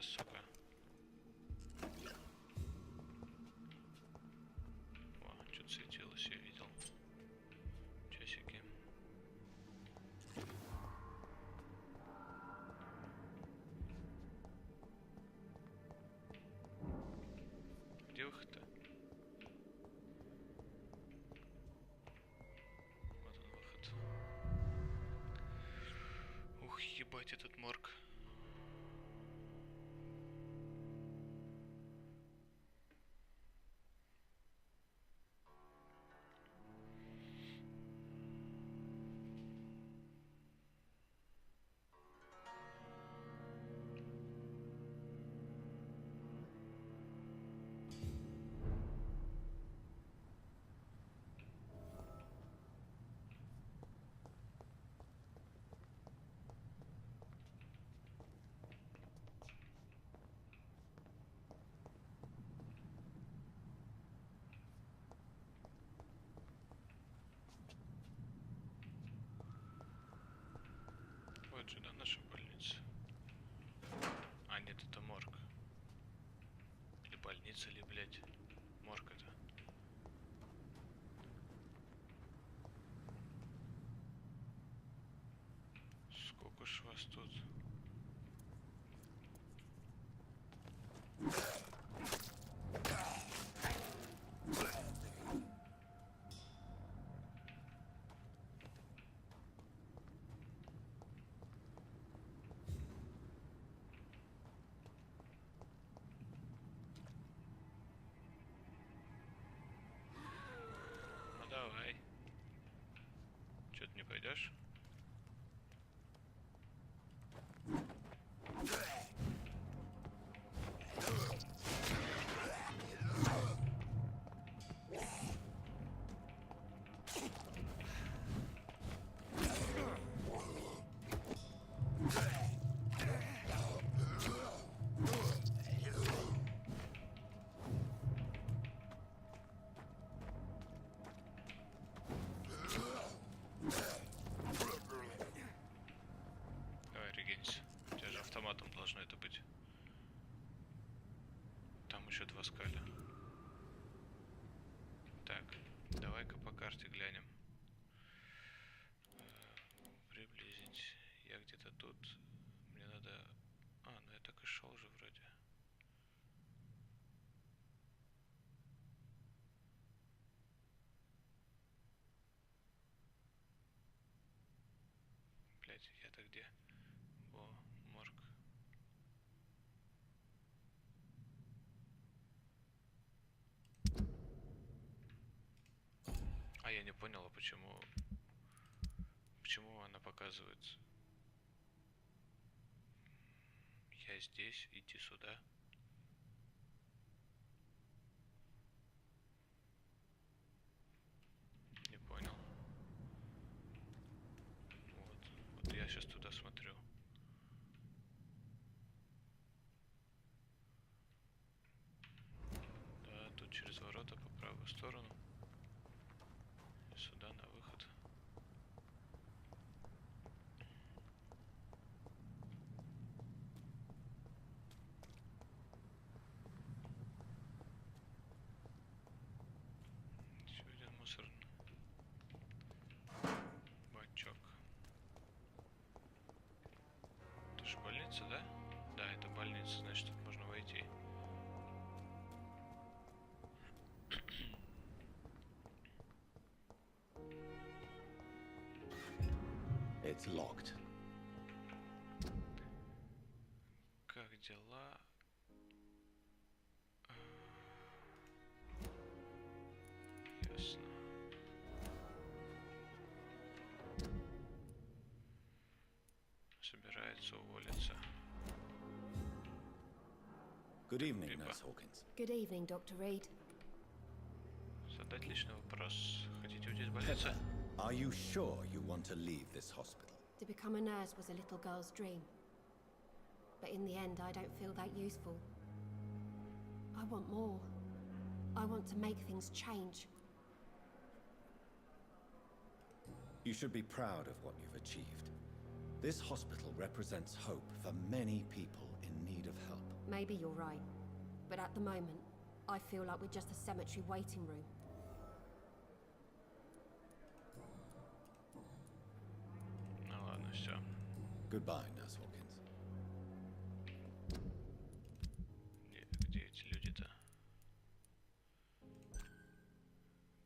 Сука. О, что-то светилось, я видел. Часики. Где выход-то? Вот он выход. Ух, ебать этот морг. Вот сюда наша больница. А, нет, это морг. Или больница, или, блядь, морг это. Сколько ж вас тут? Давай. Чё ты не пойдешь? Автоматом должно это быть. Там еще 2 скаля. Так, давай-ка по карте глянем. Приблизить. Я где-то тут. Мне надо... А, ну я так и шел же вроде. Блять, я-то где? О, морг. А я не понял, а почему она показывает? Я здесь, иди сюда. Не понял. Вот я сейчас туда смотрю. больница, да? Да, это больница, значит, тут можно войти. It's locked. Как дела? Ясно. Собирается уволиться. Good evening, Пипа. Nurse Hawkins. Good evening, Dr. Reed. Задать личный вопрос. Хотите уйти из больницы? Pepper, are you sure you want to leave this hospital? To become a nurse was a little girl's dream. But in the end, I don't feel that useful. I want more. I want to make things change. You should be proud of what you've achieved. This hospital represents hope for many people in need of help. Maybe you're right. But at the moment, I feel like we're just a cemetery waiting room. Ну ладно, все. Goodbye, Nurse Hawkins. Где эти люди-то?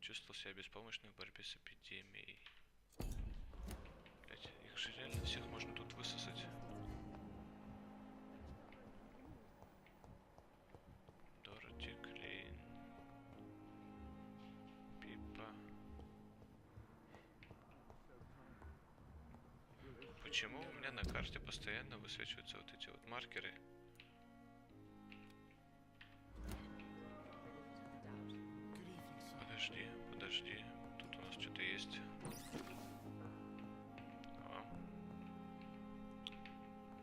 Чувствовал себя беспомощным в борьбе с эпидемией. Блять, их же реально всех можно тут высосать. Дороти, Клейн, Пипа. Почему у меня на карте постоянно высвечиваются вот эти вот маркеры? Подожди, подожди. Тут у нас что-то есть.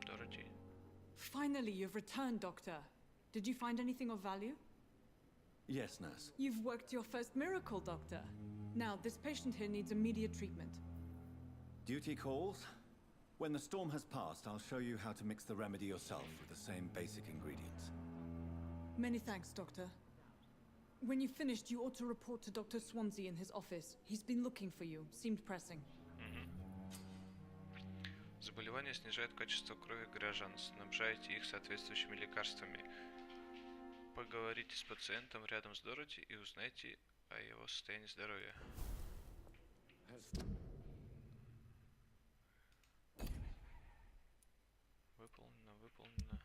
Дороти. Finally, you've returned, Doctor. Did you find anything of value? Yes, Nurse. You've worked your first miracle, Doctor. Now, this patient here needs immediate treatment. Duty calls. When the storm has passed, I'll show you how to mix the remedy yourself with the same basic ingredients. Many thanks, Doctor. When you've finished, you ought to report to Dr. Swansea in his office. He's been looking for you. Seemed pressing. Заболевание снижает качество крови граждан. Снабжайте их соответствующими лекарствами. Поговорите с пациентом рядом с Дороти и узнайте о его состоянии здоровья. Выполнено, выполнено.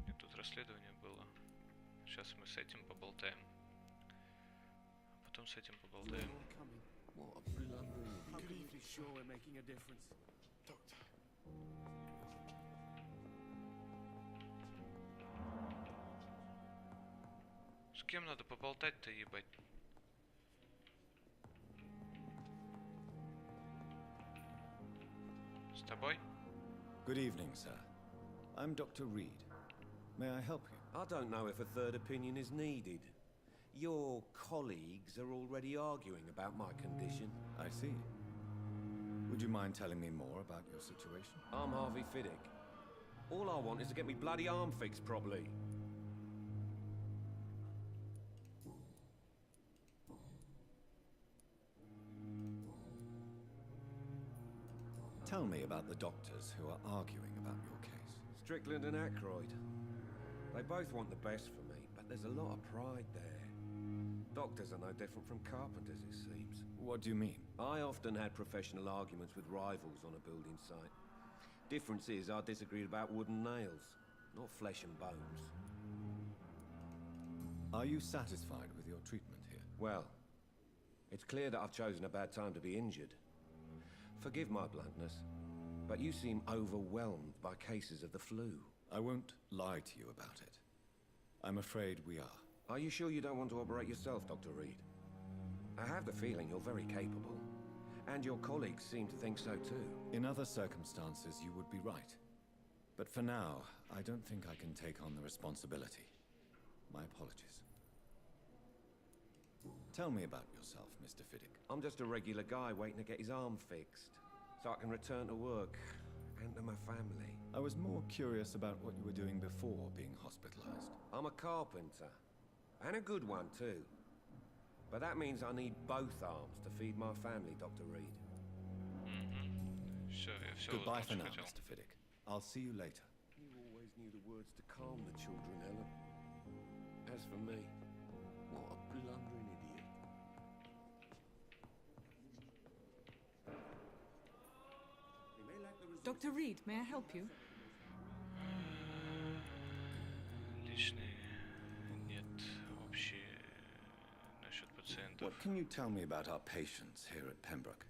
И тут расследование было. Сейчас мы с этим поболтаем. А потом с этим поболтаем. What a blundering. Good evening. Sure we're making a difference. Doctor. С кем надо поболтать-то, ебать? С тобой? Good evening, sir. I'm Dr. Reed. May I help you? I don't know if a third opinion is needed. Your colleagues are already arguing about my condition. I see. Would you mind telling me more about your situation? I'm Harvey Fiddick. All I want is to get me bloody arm fixed properly. Tell me about the doctors who are arguing about your case. Strickland and Aykroyd. They both want the best for me, but there's a lot of pride there. Doctors are no different from carpenters, it seems. What do you mean? I often had professional arguments with rivals on a building site. Difference is I disagreed about wooden nails, not flesh and bones. Are you satisfied with your treatment here? Well, it's clear that I've chosen a bad time to be injured. Forgive my bluntness, but you seem overwhelmed by cases of the flu. I won't lie to you about it. I'm afraid we are. Are you sure you don't want to operate yourself, Dr. Reed? I have the feeling you're very capable, and your colleagues seem to think so too. In other circumstances, you would be right. But for now, I don't think I can take on the responsibility. My apologies. Tell me about yourself, Mr. Fiddick. I'm just a regular guy waiting to get his arm fixed, so I can return to work and to my family. I was more curious about what you were doing before being hospitalized. I'm a carpenter, and a good one too. But that means I need both arms to feed my family, Dr. Reed. Все, я все Goodbye узнал, for что now, хотел. Mr. Fiddick. I'll see you later. You always knew the words to calm the children, Ellen. As for me, what a blundering idiot. Dr. Reed, may I help you? Личные нет, общие насчет пациентов. What can you tell me about our patients here at Pembroke?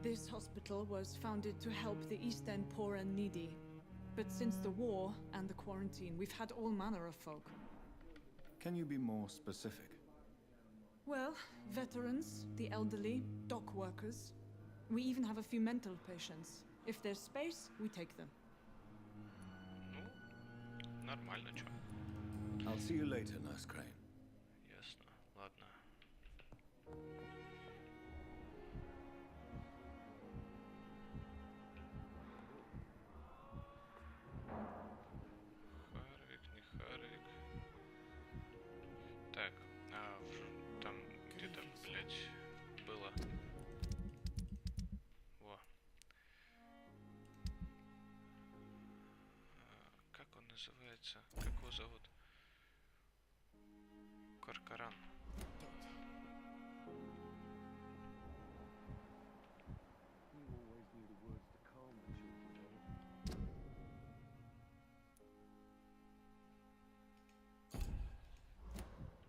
This hospital was founded to help the East End poor and needy. But since the war and the quarantine, we've had all manner of folk. Can you be more specific? Well, veterans, the elderly, dock workers. We even have a few mental patients. If there's space, we take them. Ну, нормально, чё. I'll see you later, Nurse Crane. Ясно, ладно. Харвик, не Харвик. Так, там где-то, блядь, было. Во. Как он называется? Как его зовут? Каркаран. You always knew the words to calm the children, Ellen.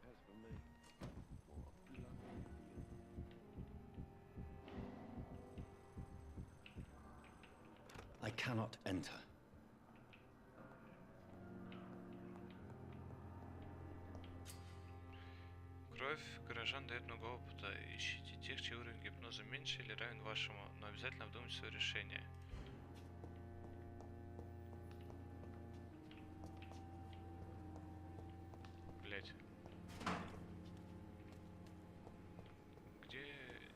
As for me, what a blundering idiot. I cannot enter. Кровь горожан дает много опыта. Ищите тех, чей уровень гипноза меньше или равен вашему, но обязательно обдумайте свое решение. Блять. Где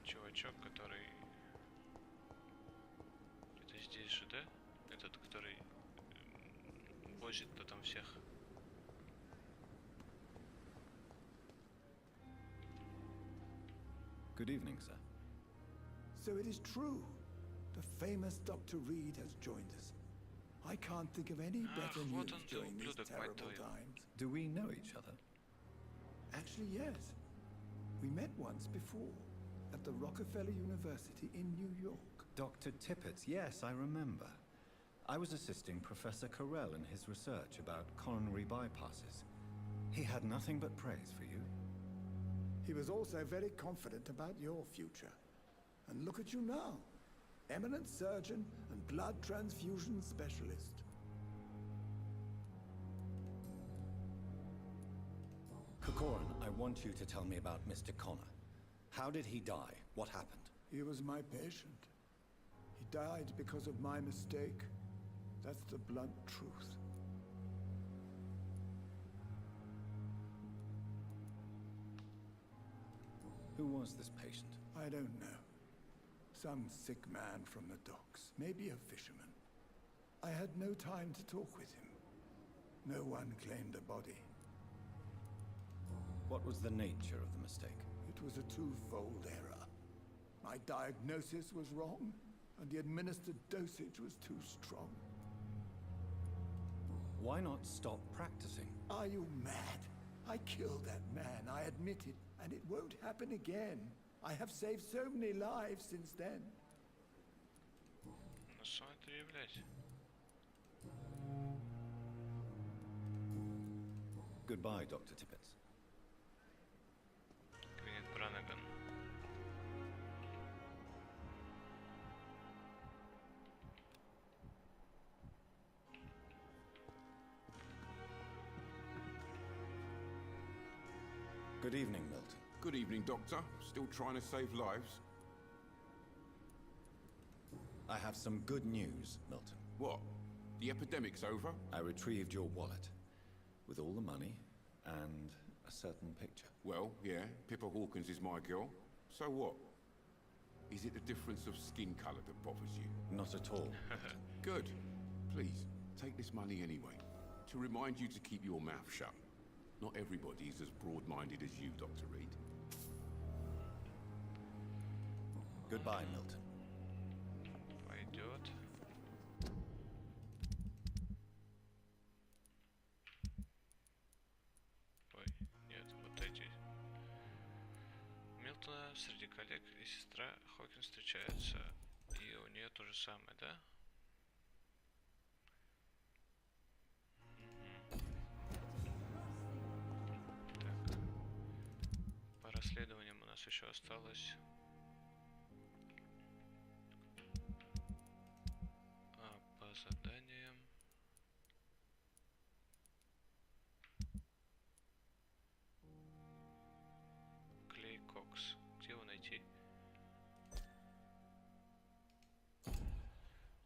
чувачок, который... Это здесь же, да? Этот, который возит-то там всех. Good evening, sir. So it is true. The famous Dr. Reed has joined us. I can't think of any better вот news он, ты during these ублюдок, мать terrible твою. times. Do we know each other? Actually, yes. We met once before at the Rockefeller University in New York. Dr. Tippett, yes, I remember. I was assisting Professor Carell in his research about coronary bypasses. He had nothing but praise for you. He was also very confident about your future. And look at you now. Eminent surgeon and blood transfusion specialist. Corcoran, I want you to tell me about Mr. Connor. How did he die? What happened? He was my patient. He died because of my mistake. That's the blunt truth. Who was this patient? I don't know. Some sick man from the docks, maybe a fisherman. I had no time to talk with him. No one claimed a body. What was the nature of the mistake? It was a twofold error. My diagnosis was wrong, and the administered dosage was too strong. Why not stop practicing? Are you mad? I killed that man, I admit it, and it won't happen again. I have saved so many lives since then. Ну смотри, блядь. Goodbye, Dr. Tippett. Квинет Бранаган. Good evening, Milton. Good evening, Doctor. Still trying to save lives? I have some good news, Milton. What? The epidemic's over? I retrieved your wallet with all the money and a certain picture. Well, yeah, Pippa Hawkins is my girl. So what? Is it the difference of skin colour that bothers you? Not at all. Good. Please, take this money anyway. To remind you to keep your mouth shut. Not everybody is as broad-minded as you, Dr. Reed. Goodbye, Milton. Пойдет. среди коллег и сестра Хокин встречаются. И у нее то же самое, да? Так. По расследованиям у нас еще осталось. А по заданиям. Клей Кокс. Где его найти?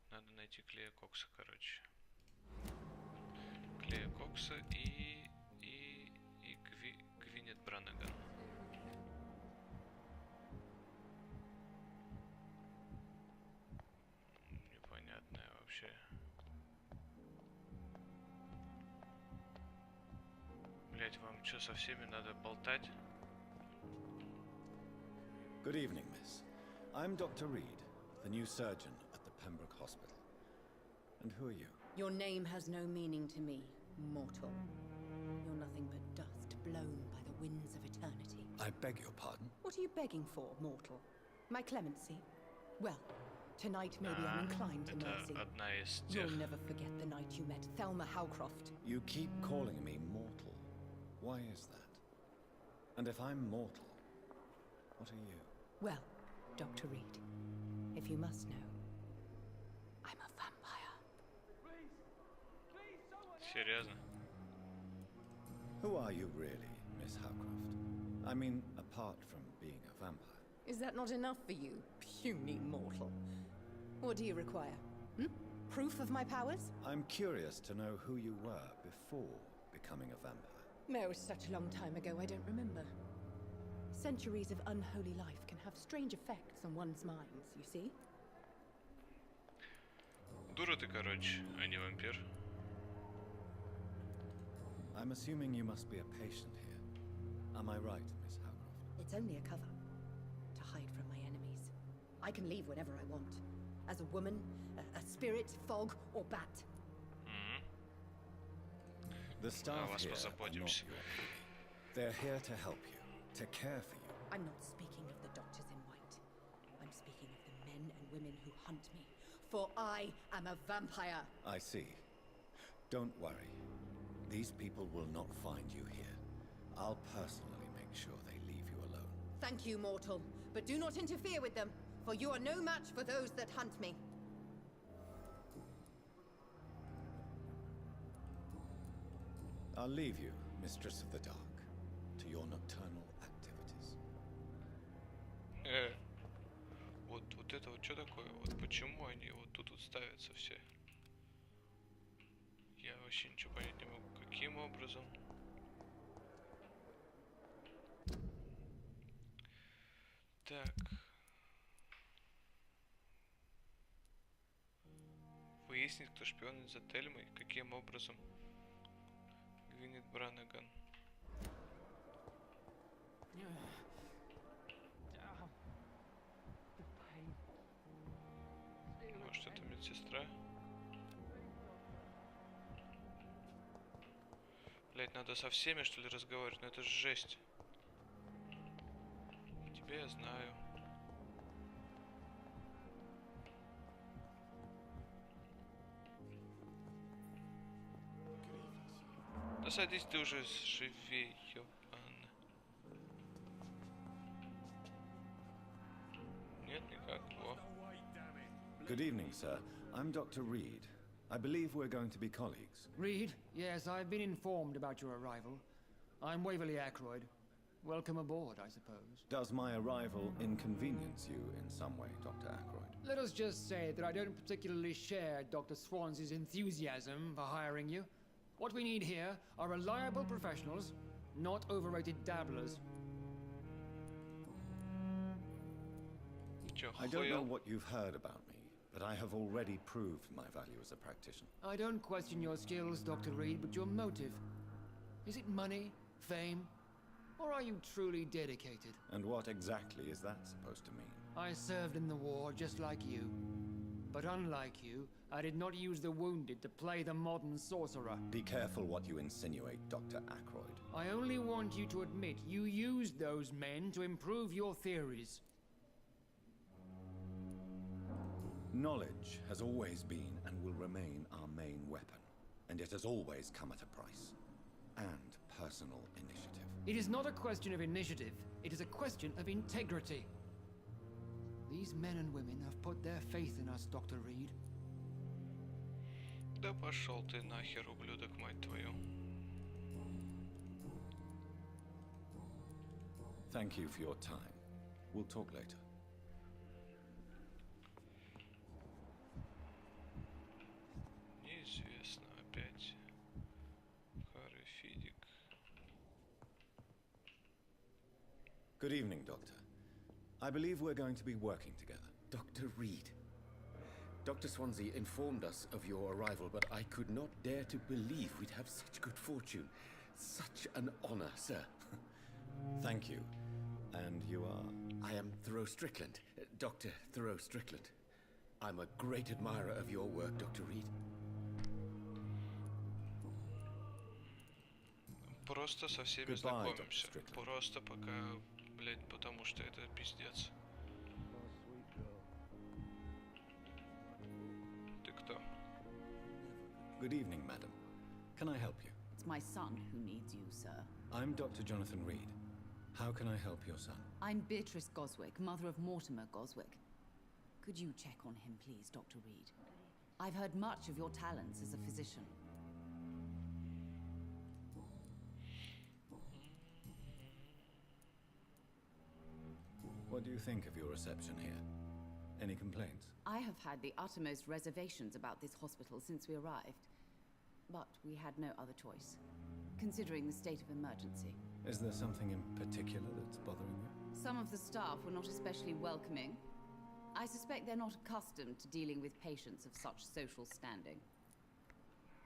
Надо найти Клея Кокса, короче. Клея Кокса и Гвинет Бранаган. Непонятное вообще. Блять, вам что, со всеми надо болтать? Good evening, miss. I'm Dr. Reed, the new surgeon at the Pembroke Hospital. And who are you? Your name has no meaning to me, mortal. You're nothing but dust blown by the winds of eternity. I beg your pardon? What are you begging for, mortal? My clemency? Well, tonight maybe I'm inclined to mercy. Одна из тех. You'll never forget the night you met Thelma Howcroft. You keep calling me mortal. Why is that? And if I'm mortal, what are you? Well, Dr. Reed, if you must know, I'm a vampire. Серьезно? Who are you really, Miss Howcroft? I mean, apart from being a vampire. Is that not enough for you, puny mortal? What do you require? Proof of my powers? I'm curious to know who you were before becoming a vampire. Oh, it was such a long time ago, I don't remember. Centuries of unholy life can have strange effects on one's minds, you see? Дура ты, короче, а не вампир. I'm assuming you must be a patient here. Am I right, Miss Howcroft? It's only a cover. To hide from my enemies. I can leave whenever I want. As a woman, a spirit, fog, or bat. The staff вас here are позаботимся. not your enemy. They're here to help you, to care for you. I'm not speaking of the doctors in white. I'm speaking of the men and women who hunt me. For I am a vampire. I see. Don't worry. These people will not find you here. I'll personally make sure they leave you alone. Thank you, mortal. But do not interfere with them, for you are no match for those that hunt me. I'll leave you, Mistress of the Dark, to your nocturnal activities. Вот это вот что такое? Вот почему они вот тут вот ставятся все? Я вообще ничего понять не могу. Каким образом? Так. Выяснить, кто шпионит за Тельмой. Каким образом? Гвинет Бранаган. Может, это медсестра? Блять, надо со всеми, что ли, разговаривать? Ну это же жесть. Тебя я знаю. Да садись ты уже живей, ёбан. Нет, никак. Во. Good evening, sir. I'm Dr. Reed. I believe we're going to be colleagues. Reed? Yes, I've been informed about your arrival. I'm Waverly Ackroyd. Welcome aboard, I suppose. Does my arrival inconvenience you in some way, Dr. Ackroyd? Let us just say that I don't particularly share Dr. Swans's enthusiasm for hiring you. What we need here are reliable professionals, not overrated dabblers. I don't know what you've heard about me, but I have already proved my value as a practitioner. I don't question your skills, Dr. Reed, but your motive. Is it money, fame, or are you truly dedicated? And what exactly is that supposed to mean? I served in the war just like you. But unlike you, I did not use the wounded to play the modern sorcerer. Be careful what you insinuate, Dr. Ackroyd. I only want you to admit you used those men to improve your theories. Knowledge has always been and will remain our main weapon, and it has always come at a price. And personal initiative. It is not a question of initiative, it is a question of integrity. These men and women have put their faith in us, Dr. Reed. Да пошел ты нахер, ублюдок, мать твою. Thank you for your time. We'll talk later. Неизвестно опять. Харифидик. Good evening, Doctor. I believe we're going to be working together. Dr. Reed. Dr. Swansea informed us of your arrival, but I could not dare to believe we'd have such good fortune. Such an honor, sir. Thank you. And you are? I am Thoreau Strickland, Dr. Thoreau Strickland. I'm a great admirer of your work, Dr. Reed. Просто со всеми Goodbye, знакомимся. Dr. Strickland. Просто пока, блять, потому что это пиздец. Ты кто? Good evening, madam. Can I help you? It's my son who needs you, sir. I'm Dr. Jonathan Reed. How can I help your son? I'm Beatrice Goswick, mother of Mortimer Goswick. Could you check on him, please, Dr. Reed? I've heard much of your talents as a physician. What do you think of your reception here? Any complaints? I have had the uttermost reservations about this hospital since we arrived. But we had no other choice, considering the state of emergency. Is there something in particular that's bothering you? Some of the staff were not especially welcoming. I suspect they're not accustomed to dealing with patients of such social standing.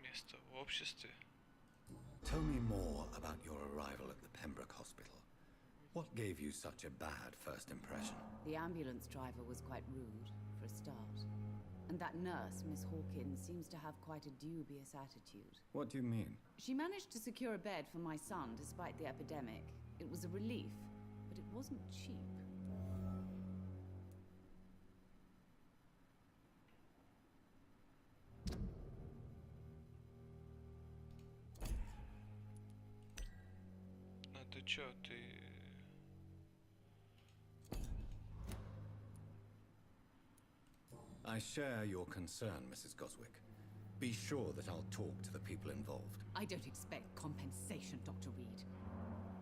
Место в обществе. Tell me more about your arrival at the Pembroke Hospital. What gave you such a bad first impression? The ambulance driver was quite rude, for a start. And that nurse, Miss Hawkins, seems to have quite a dubious attitude. What do you mean? She managed to secure a bed for my son despite the epidemic. It was a relief, but it wasn't cheap. А ты чё, ты... I share your concern, Mrs. Goswick. Be sure that I'll talk to the people involved. I don't expect compensation, Dr. Reed.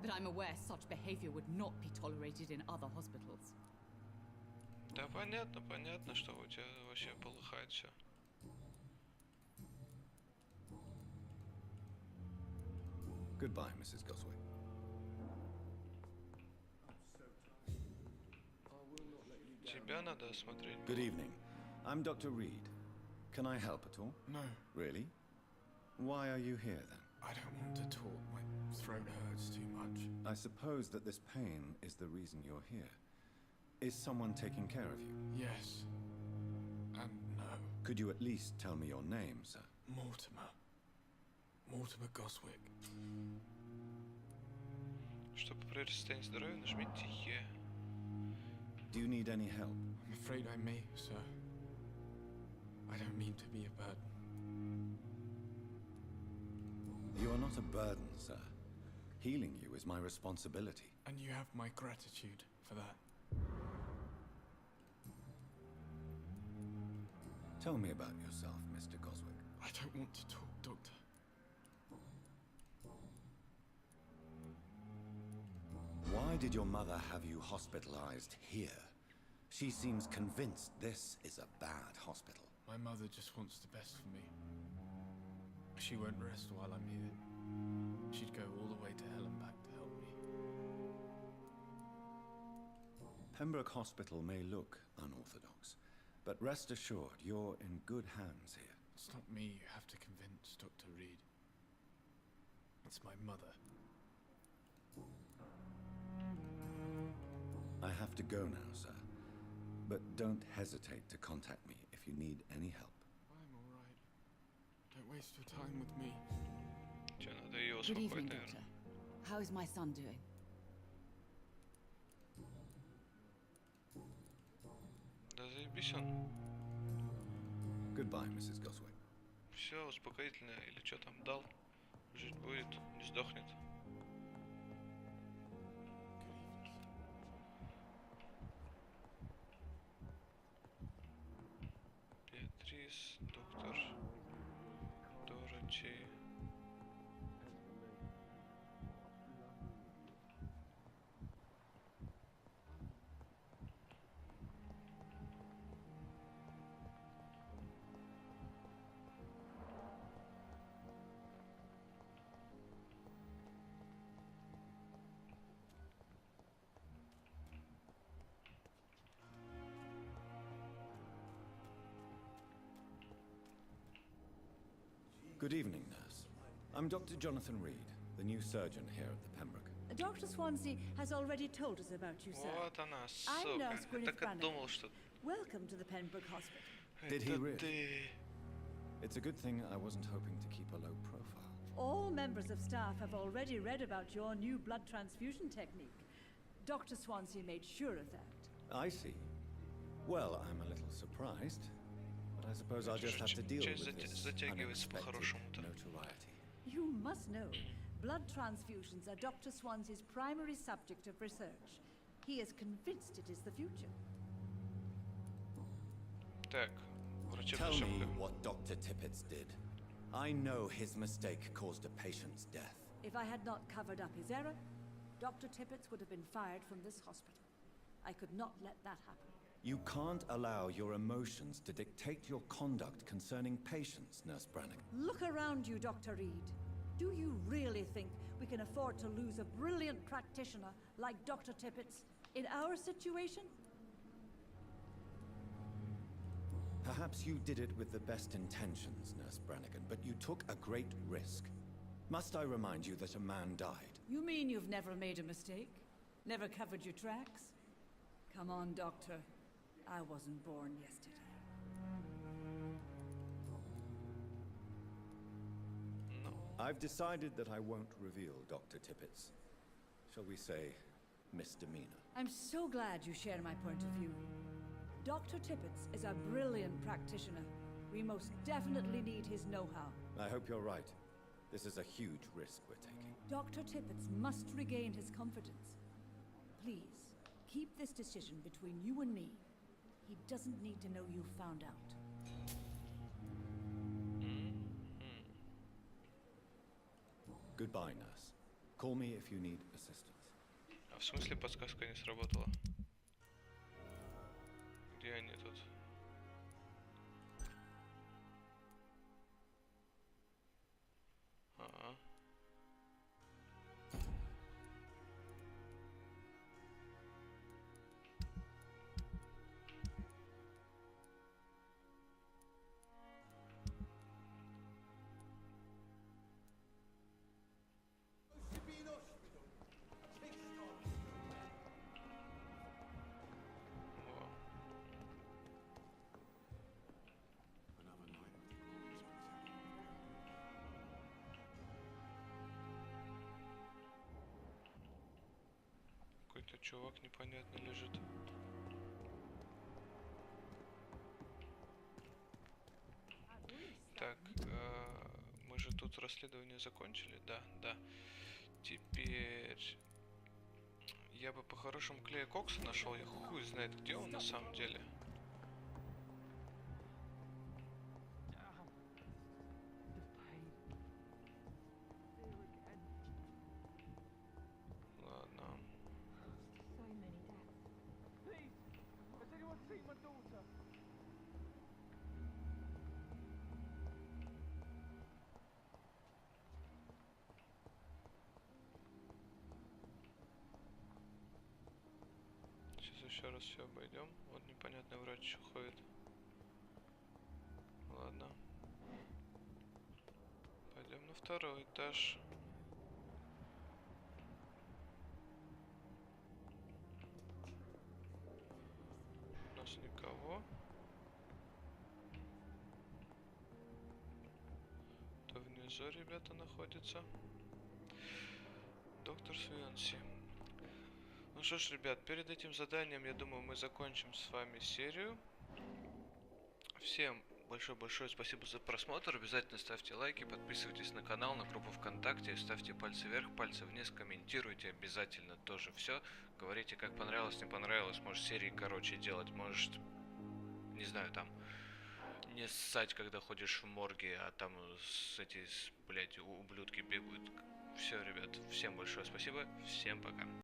But I'm aware such behavior would not be tolerated in other hospitals. Да понятно, понятно, что у тебя вообще полыхает все. Goodbye, Mrs. Goswick. Тебя надо осмотреть. Good evening. I'm Dr. Reed. Can I help at all? No, Really? Why are you here then? I don't want to talk. My throat hurts too much. I suppose that this pain is the reason you're here. Is someone taking care of you? Yes. And no. Could you at least tell me your name, sir? Mortimer. Mortimer Goswick. Чтобы проверить состояние здоровья, нажмите Е. Do you need any help? I'm afraid I may, sir. I don't mean to be a burden. You are not a burden, sir. Healing you is my responsibility. And you have my gratitude for that. Tell me about yourself, Mr. Goswick. I don't want to talk, Doctor. Why did your mother have you hospitalized here? She seems convinced this is a bad hospital. My mother just wants the best for me. She won't rest while I'm here. She'd go all the way to hell and back to help me. Pembroke Hospital may look unorthodox, but rest assured you're in good hands here. It's not me you have to convince, Dr. Reed. It's my mother. I have to go now, sir. But don't hesitate to contact me if if you need any help. I'm all right. Don't waste your time with me. Че, надо ее Good evening, успокоить, Doctor. наверное. How is my son doing? Да заебись он. Goodbye, Mrs. Goswick. Все, успокоительное или что там дал. Жить будет, не сдохнет. Беатрис, доктор, Дороти. Good evening, nurse. I'm Dr. Jonathan Reed, the new surgeon here at the Pembroke. Dr. Swansea has already told us about you, sir. Вот она, I'm сука. Nurse Я Gwyneth так и Brannigan. думал, что... Welcome to the Pembroke Hospital. Did he Это really? ты. It's a good thing I wasn't hoping to keep a low profile. All members of staff have already read about your new blood transfusion technique. Dr. Swansea made sure of that. I see. Well, I'm a little surprised, but I suppose I'll just have to deal Часть with this затягивается unexpected по-хорошему-то. notoriety. You must know, blood transfusions are Dr. Swansea's primary subject of research. He is convinced it is the future. Так, врачебная Tell me ошибка. what Dr. Tippett did. I know his mistake caused a patient's death. If I had not covered up his error, Dr. Tippett would have been fired from this hospital. I could not let that happen. You can't allow your emotions to dictate your conduct concerning patients, Nurse Brannigan. Look around you, Dr. Reed. Do you really think we can afford to lose a brilliant practitioner like Dr. Tippett's in our situation? Perhaps you did it with the best intentions, Nurse Brannigan, but you took a great risk. Must I remind you that a man died? You mean you've never made a mistake? Never covered your tracks? Come on, Doctor. I wasn't born yesterday. I've decided that I won't reveal Dr. Tippett's, shall we say, misdemeanor. I'm so glad you share my point of view. Dr. Tippett is a brilliant practitioner. We most definitely need his know-how. I hope you're right. This is a huge risk we're taking. Dr. Tippett must regain his confidence. Please, keep this decision between you and me. He doesn't need to know you found out. Goodbye, nurse. Call me if you need assistance. А в смысле подсказка не сработала? Где они тут? Ага. Какой-то чувак непонятно лежит. Так, мы же тут расследование закончили, да, да. Теперь я бы по-хорошему клея кокса нашел, я хуй знает где он на самом деле. Ладно. Сейчас еще раз все обойдем. Вот непонятный врач еще ходит. Ладно. Пойдем на второй этаж. У нас никого. внизу, ребята, находится. Доктор Свенси. Ну что ж, ребят, перед этим заданием, я думаю, мы закончим с вами серию. Всем большое-большое спасибо за просмотр. Обязательно ставьте лайки, подписывайтесь на канал, на группу ВКонтакте, ставьте пальцы вверх, пальцы вниз, комментируйте обязательно тоже все. Говорите, как понравилось, не понравилось. Может, серии короче делать, может, не знаю, там, не ссать, когда ходишь в морге, а там блядь, ублюдки бегают. Все, ребят, всем большое спасибо, всем пока.